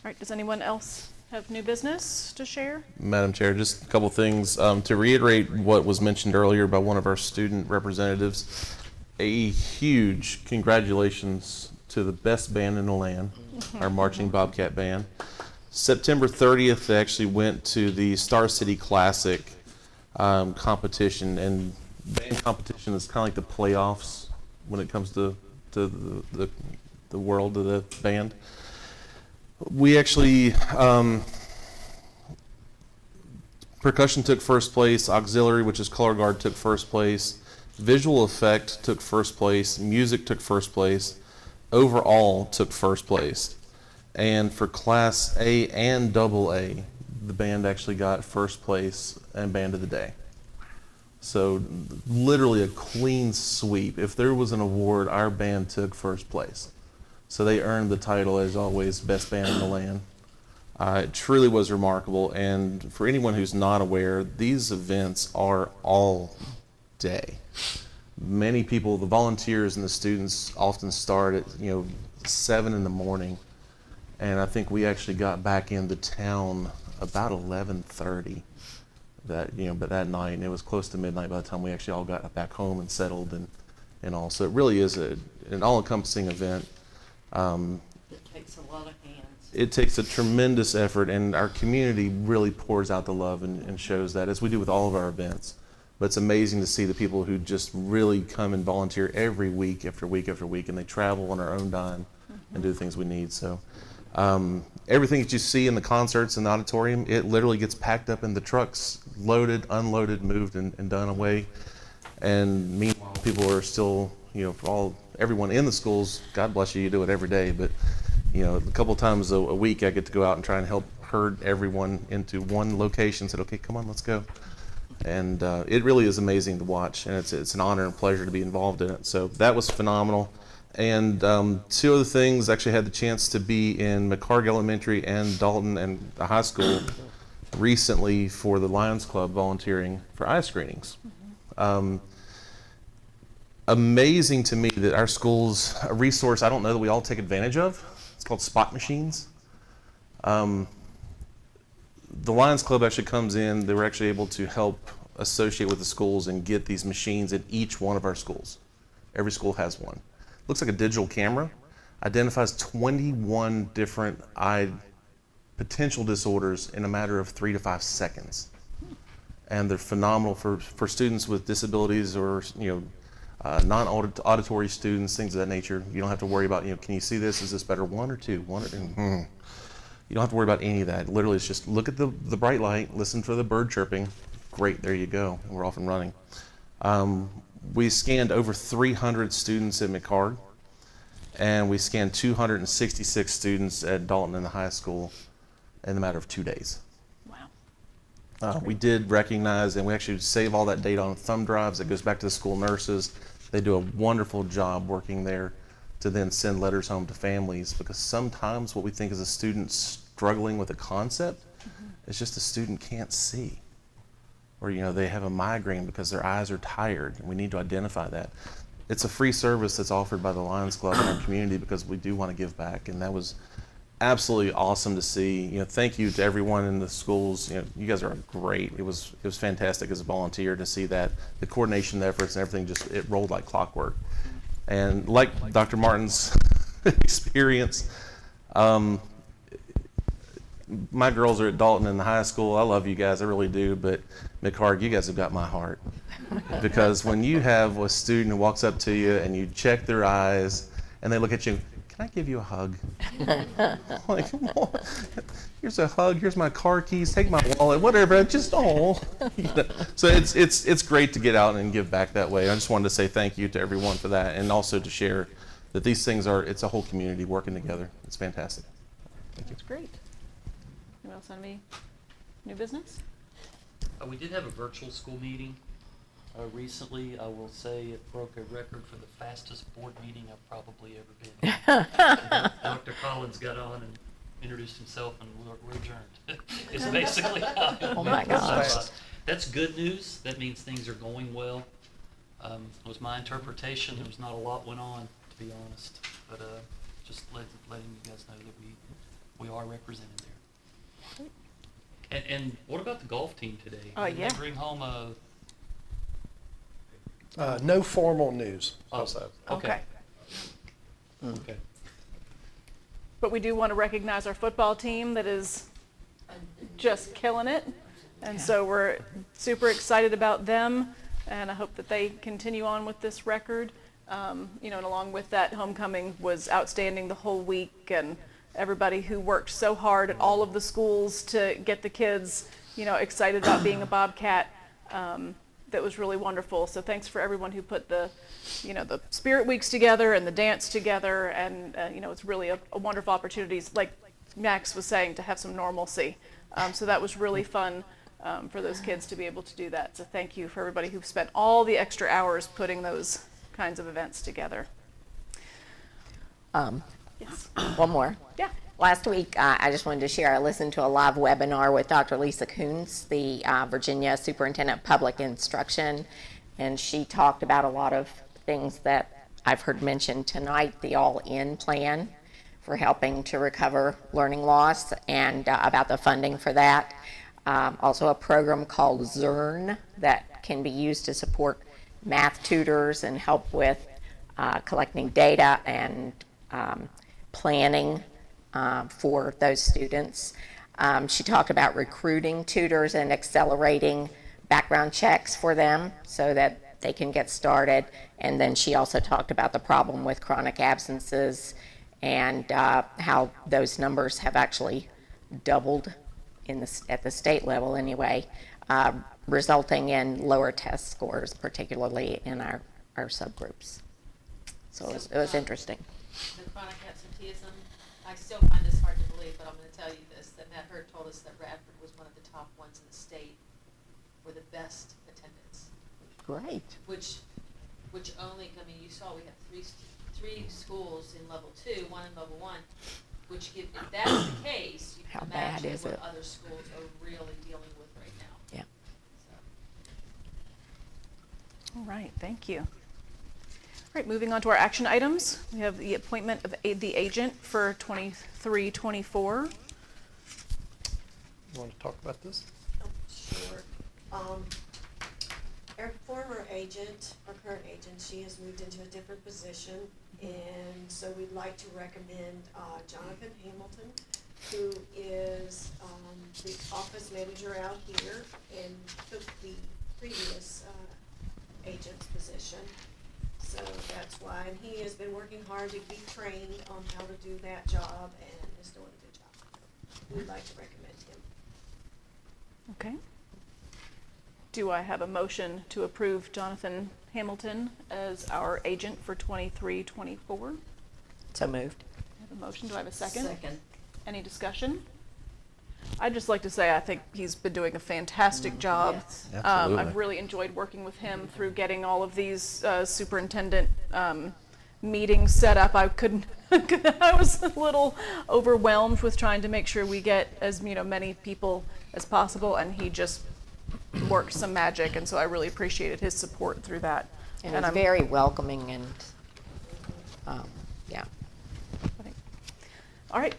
All right, does anyone else have new business to share? Madam Chair, just a couple things. To reiterate what was mentioned earlier by one of our student representatives, a huge congratulations to the best band in the land, our Marching Bobcat Band. September 30th, they actually went to the Star City Classic competition, and band competition is kind of like the playoffs when it comes to the world of the band. We actually, percussion took first place, auxiliary, which is color guard, took first place, visual effect took first place, music took first place, overall took first place. And for Class A and AA, the band actually got first place and band of the day. So literally a clean sweep. If there was an award, our band took first place. So they earned the title, as always, best band in the land. It truly was remarkable. And for anyone who's not aware, these events are all day. Many people, the volunteers and the students, often start at 7 in the morning. And I think we actually got back into town about 11:30 that night, and it was close to midnight by the time we actually all got back home and settled and all. So it really is an all-encompassing event. It takes a lot of hands. It takes a tremendous effort, and our community really pours out the love and shows that, as we do with all of our events. But it's amazing to see the people who just really come and volunteer every week after week after week, and they travel on our own dime and do the things we need. So everything that you see in the concerts and the auditorium, it literally gets packed up in the trucks, loaded, unloaded, moved, and done away. And meanwhile, people are still, everyone in the schools, God bless you, you do it every day, but a couple times a week I get to go out and try and help herd everyone into one location. Said, okay, come on, let's go. And it really is amazing to watch, and it's an honor and pleasure to be involved in it. So that was phenomenal. And two other things, actually had the chance to be in McHarg Elementary and Dalton and the high school recently for the Lions Club volunteering for eye screenings. Amazing to me that our school's a resource I don't know that we all take advantage of. It's called spot machines. The Lions Club actually comes in, they were actually able to help associate with the schools and get these machines at each one of our schools. Every school has one. Looks like a digital camera, identifies 21 different eye potential disorders in a matter of 3 to 5 seconds. And they're phenomenal for students with disabilities or non-auditory students, things of that nature. You don't have to worry about, can you see this? Is this better 1 or 2? You don't have to worry about any of that. Literally, it's just look at the bright light, listen for the bird chirping. Great, there you go. And we're off and running. We scanned over 300 students at McHarg, and we scanned 266 students at Dalton in the high school in a matter of 2 days. Wow. We did recognize, and we actually save all that data on thumb drives. That goes back to the school nurses. They do a wonderful job working there to then send letters home to families, because sometimes what we think is a student struggling with a concept is just a student can't see. Or they have a migraine because their eyes are tired, and we need to identify that. It's a free service that's offered by the Lions Club in our community because we do want to give back, and that was absolutely awesome to see. Thank you to everyone in the schools. You guys are great. It was fantastic as a volunteer to see that the coordination efforts and everything it rolled like clockwork. And like Dr. Martin's experience, my girls are at Dalton in the high school. I love you guys, I really do, but McHarg, you guys have got my heart. Because when you have a student who walks up to you and you check their eyes and they look at you, can can I give you a hug? Like, here's a hug, here's my car keys, take my wallet, whatever, just, oh. So it's great to get out and give back that way. I just wanted to say thank you to everyone for that, and also to share that these things it's a whole community working together. It's fantastic. Thank you. That's great. Anyone else have any new business? We did have a virtual school meeting recently. I will say it broke a record for the fastest board meeting I've probably ever been in. Dr. Collins got on and introduced himself, and we're adjourned. It's basically how it Oh my went. gosh. So, that's good news. That means things are going well. It was my interpretation. There was not a lot went on, to be honest, but just letting you guys know that we are represented there. And what about the golf team today? Did Yeah. they bring home a... No formal news. How's Oh, that? okay. Okay. But we do want to recognize our football team that is just killing it. And so we're super excited about them, and I hope that they continue on with this record. And along with that, homecoming was outstanding the whole week, and everybody who worked so hard at all of the schools to get the kids, excited about being a Bobcat. That was really wonderful. So thanks for everyone who put the Spirit Weeks together and the dance together, and it's really a wonderful opportunity, like Max was saying, to have some normalcy. So that was really fun for those kids to be able to do that. So thank you for everybody who spent all the extra hours putting those kinds of events together. Yes. One more. Yeah. Last week, I just wanted to share, I listened to a live webinar with Dr. Lisa Coons, the Virginia Superintendent of Public Instruction, and she talked about a lot of things that I've heard mentioned tonight, the all-in plan for helping to recover learning loss, and about the funding for that. Also a program called ZERN that can be used to support math tutors and help with collecting data and planning for those students. She talked about recruiting tutors and accelerating background checks for them so that they can get started. And then she also talked about the problem with chronic absences and how those numbers have actually doubled at the state level anyway, resulting in lower test scores, particularly in our subgroups. So it was interesting. The chronic absenteeism, I still find this hard to believe, but I'm going to tell you this, that Matt Hurd told us that Radford was one of the top ones in the state for the best attendance. Great. Which only, you saw we have three schools in level 2, one in level 1, which if that's the case, you can imagine what other schools are really dealing with right now. Yeah. So. All right, thank you. All right, moving on to our action items. We have the appointment of the agent for 23-24. You want to talk about this? Sure. Our former agent, our current agent, she has moved into a different position, and so we'd like to recommend Jonathan Hamilton, who is the office manager out here and took the previous agent's position. So that's why, and he has been working hard to be trained on how to do that job and is doing a good job. We'd like to recommend him. Okay. Do I have a motion to approve Jonathan Hamilton as our agent for 23-24? So moved. I have a motion. Do I have a second? Second. Any discussion? I'd just like to say I think he's been doing a fantastic job. Yes. Absolutely. I've really enjoyed working with him through getting all of these superintendent meetings set up. I was a little overwhelmed with trying to make sure we get as many people as possible, and he just worked some magic, and so I really appreciated his support through that. And it's very welcoming and yeah. All right,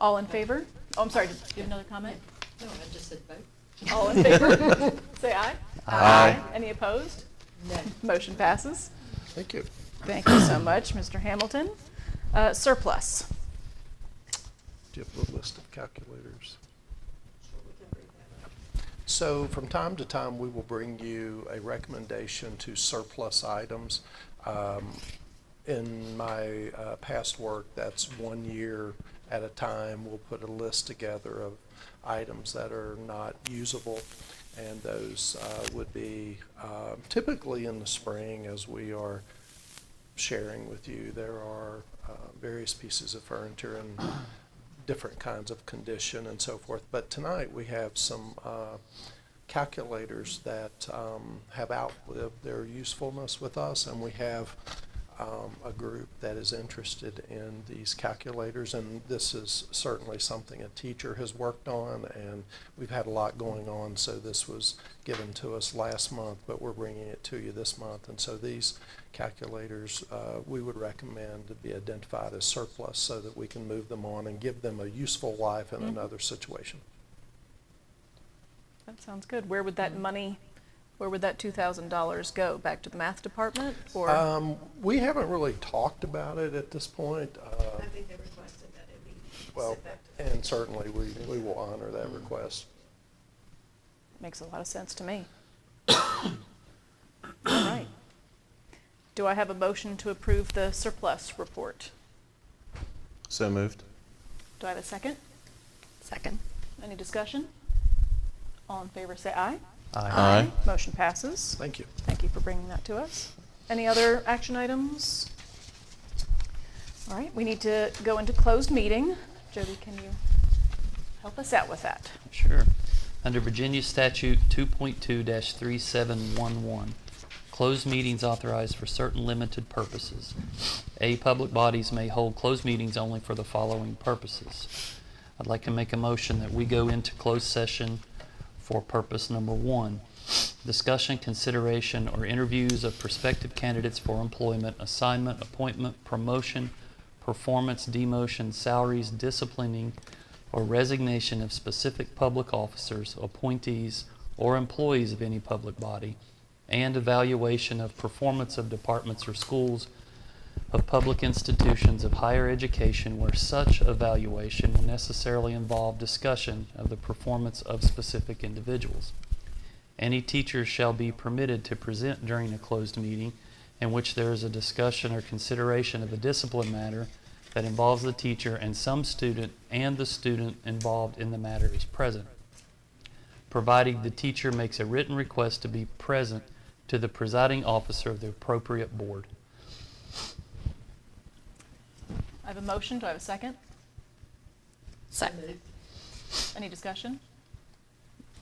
all in favor? Oh, I'm sorry, did you have another comment? No, I just said vote. All in favor? Say aye. Aye. Any opposed? No. Motion passes. Thank you. Thank you so much, Mr. Hamilton. Surplus. Do you have the list of calculators? So from time to time, we will bring you a recommendation to surplus items. In my past work, that's 1 year at a time. We'll put a list together of items that are not usable, and those would be typically in the spring as we are sharing with you. There are various pieces of furniture and different kinds of condition and so forth. But tonight we have some calculators that have outlived their usefulness with us, and we have a group that is interested in these calculators, and this is certainly something a teacher has worked on, and we've had a lot going on, so this was given to us last month, but we're bringing it to you this month. And so these calculators we would recommend to be identified as surplus so that we can move them on and give them a useful life in another situation. That sounds good. Where would that money, where would that $2,000 go? Back to the math department, or? We haven't really talked about it at this point. I think they requested that it be Well, sent back to and certainly we will honor that request. Makes a lot of sense to me. All right. Do I have a motion to approve the surplus report? So moved. Do I have a second? Second. Any discussion? All in favor say aye. Aye. Motion passes. Thank you. Thank you for bringing that to us. Any other action items? All right, we need to go into closed meeting. Jody, can you help us out with that? Sure. Under Virginia Statute 2.2-3711, closed meetings authorized for certain limited purposes. A, public bodies may hold closed meetings only for the following purposes. I'd like to make a motion that we go into closed session for purpose number 1, discussion, consideration, or interviews of prospective candidates for employment, assignment, appointment, promotion, performance, demotion, salaries, disciplining, or resignation of specific public officers, appointees, or employees of any public body, and evaluation of performance of departments or schools of public institutions of higher education where such evaluation will necessarily involve discussion of the performance of specific individuals. Any teacher shall be permitted to present during a closed meeting in which there is a discussion or consideration of a discipline matter that involves the teacher and some student and the student involved in the matter is present, provided the teacher makes a written request to be present to the presiding officer of the appropriate board. I have a motion. Do I have a second? Second. Any discussion?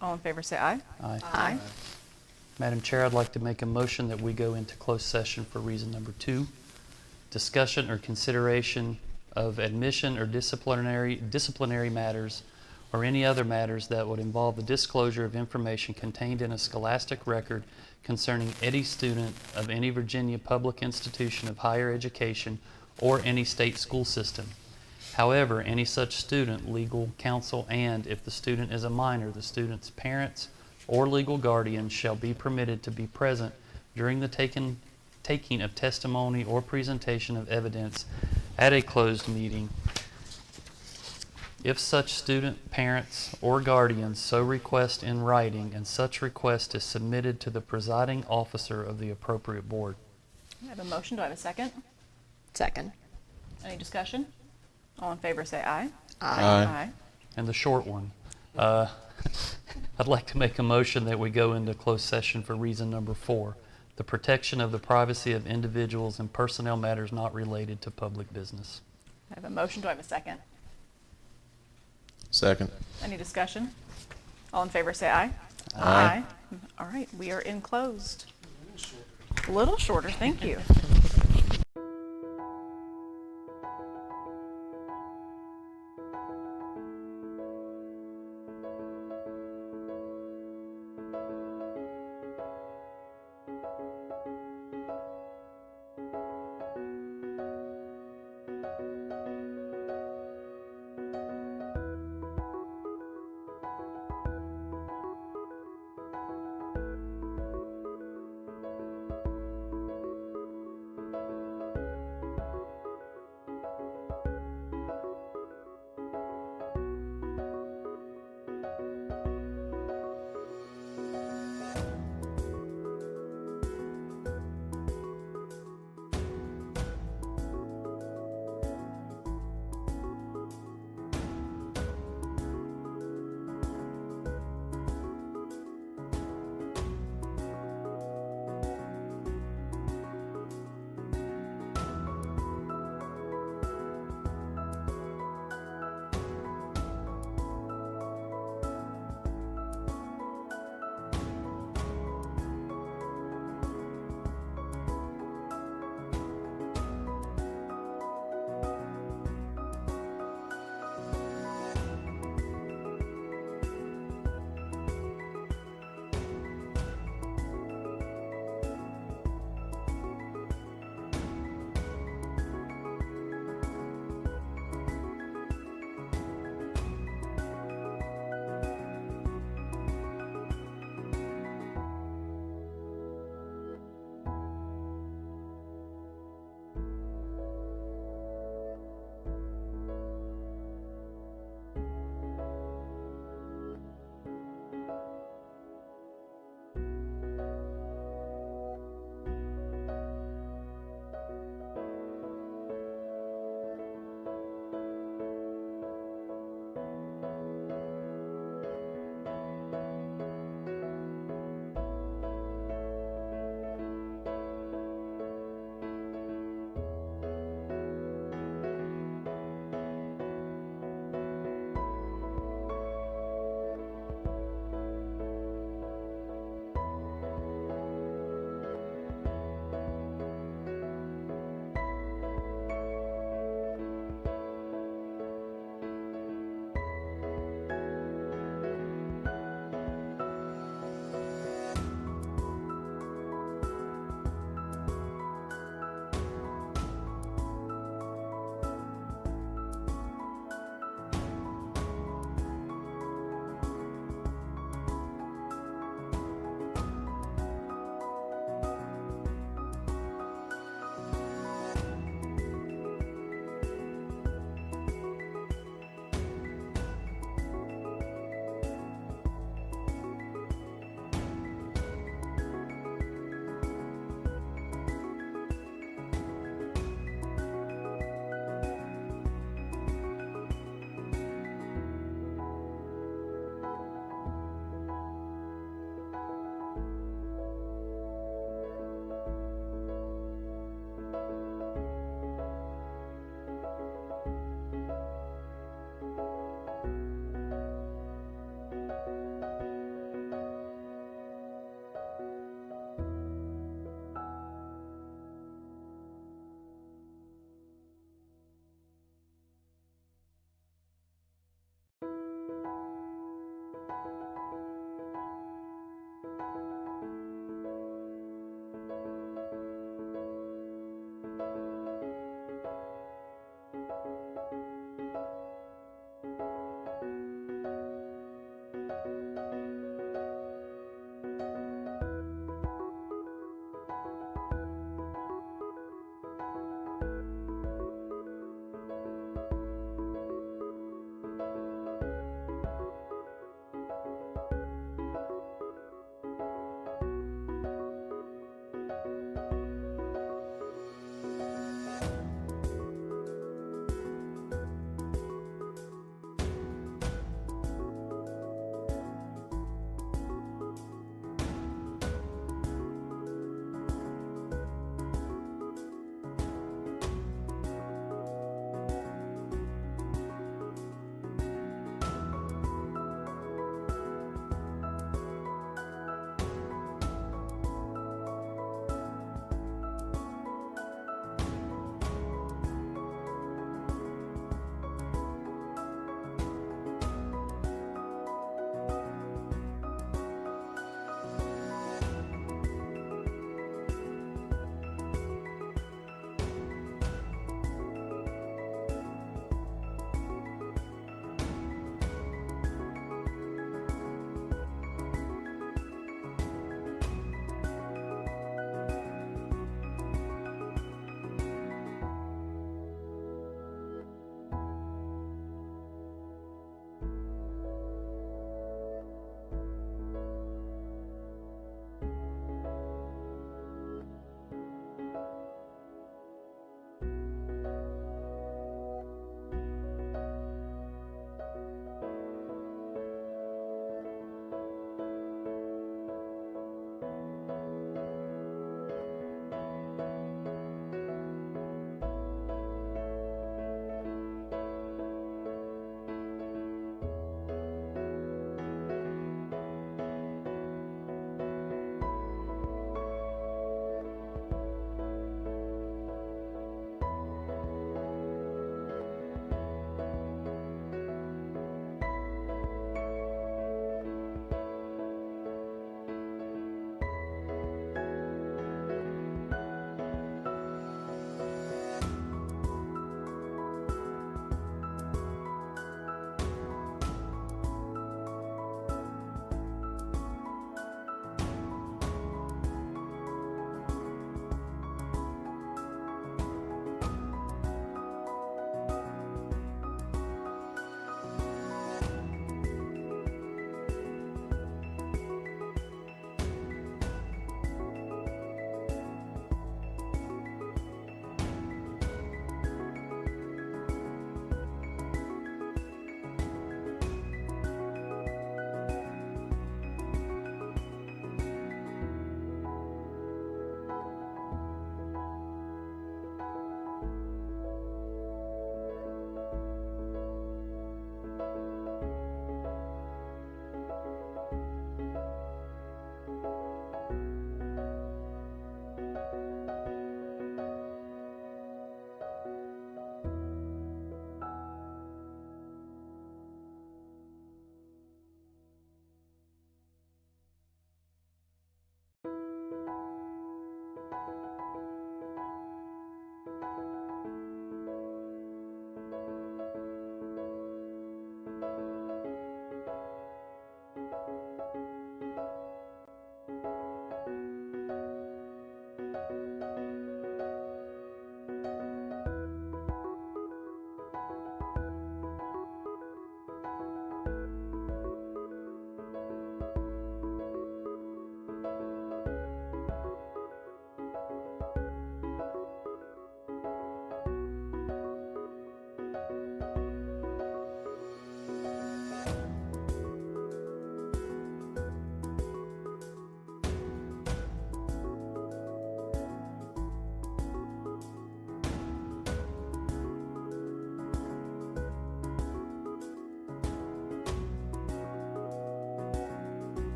All in favor say aye. Aye. Aye. Madam Chair, I'd like to make a motion that we go into closed session for reason number 2, discussion or consideration of admission or disciplinary matters or any other matters that would involve the disclosure of information contained in a scholastic record concerning any student of any Virginia public institution of higher education or any state school system. However, any such student, legal counsel, and if the student is a minor, the student's parents or legal guardian shall be permitted to be present during the taking of testimony or presentation of evidence at a closed meeting if such student, parents, or guardians so request in writing and such request is submitted to the presiding officer of the appropriate board. I have a motion. Do I have a second? Second. Any discussion? All in favor say aye. Aye. And the short one, I'd like to make a motion that we go into closed session for reason number 4, the protection of the privacy of individuals and personnel matters not related to public business. I have a motion. Do I have a second? Second. Any discussion? All in favor say aye. Aye. All right, we are in closed. A little shorter, thank you.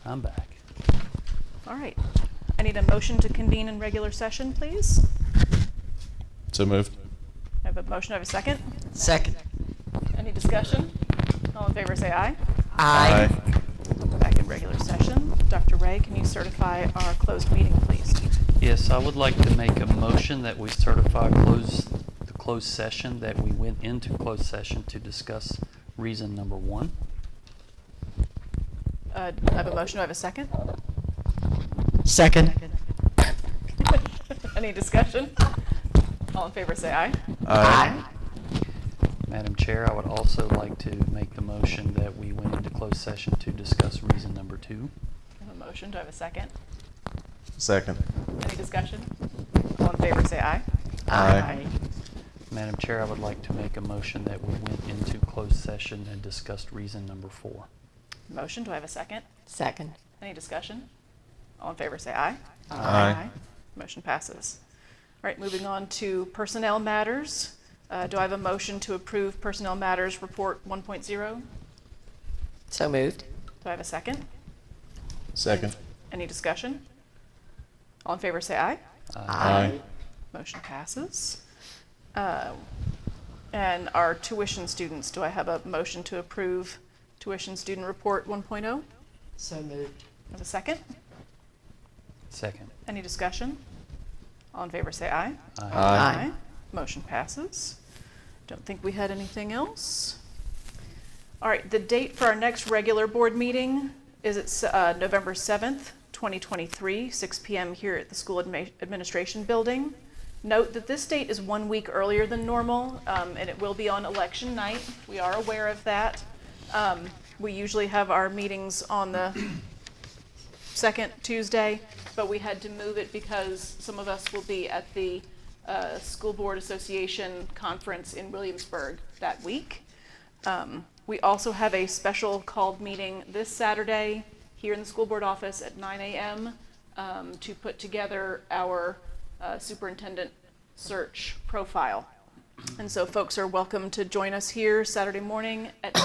I'm back. All right. I need a motion to convene in regular session, please. So moved. I have a motion. I have a second. Second. Any discussion? All in favor say aye. Aye. Back in regular session. Dr. Ray, can you certify our closed meeting, please? Yes, I would like to make a motion that we certify the closed session, that we went into closed session to discuss reason number 1. I have a motion. Do I have a second? Second. Any discussion? All in favor say aye. Aye. Madam Chair, I would also like to make the motion that we went into closed session to discuss reason number 2. I have a motion. Do I have a second? Second. Any discussion? All in favor say aye. Aye. Madam Chair, I would like to make a motion that we went into closed session and discussed reason number 4. Motion. Do I have a second? Second. Any discussion? All in favor say aye. Aye. Motion passes. All right, moving on to personnel matters. Do I have a motion to approve personnel matters report 1.0? So moved. Do I have a second? Second. Any discussion? All in favor say aye. Aye. Motion passes. And our tuition students, do I have a motion to approve tuition student report 1.0? So moved. Have a second? Second. Any discussion? All in favor say aye. Aye. Motion passes. Don't think we had anything else. All right, the date for our next regular board meeting is November 7th, 2023, 6 p.m. here at the school administration building. Note that this date is 1 week earlier than normal, and it will be on election night. We are aware of that. We usually have our meetings on the second Tuesday, but we had to move it because some of us will be at the School Board Association conference in Williamsburg that week. We also have a special called meeting this Saturday here in the school board office at 9 a.m. To put together our superintendent search profile. And so folks are welcome to join us here Saturday morning at 9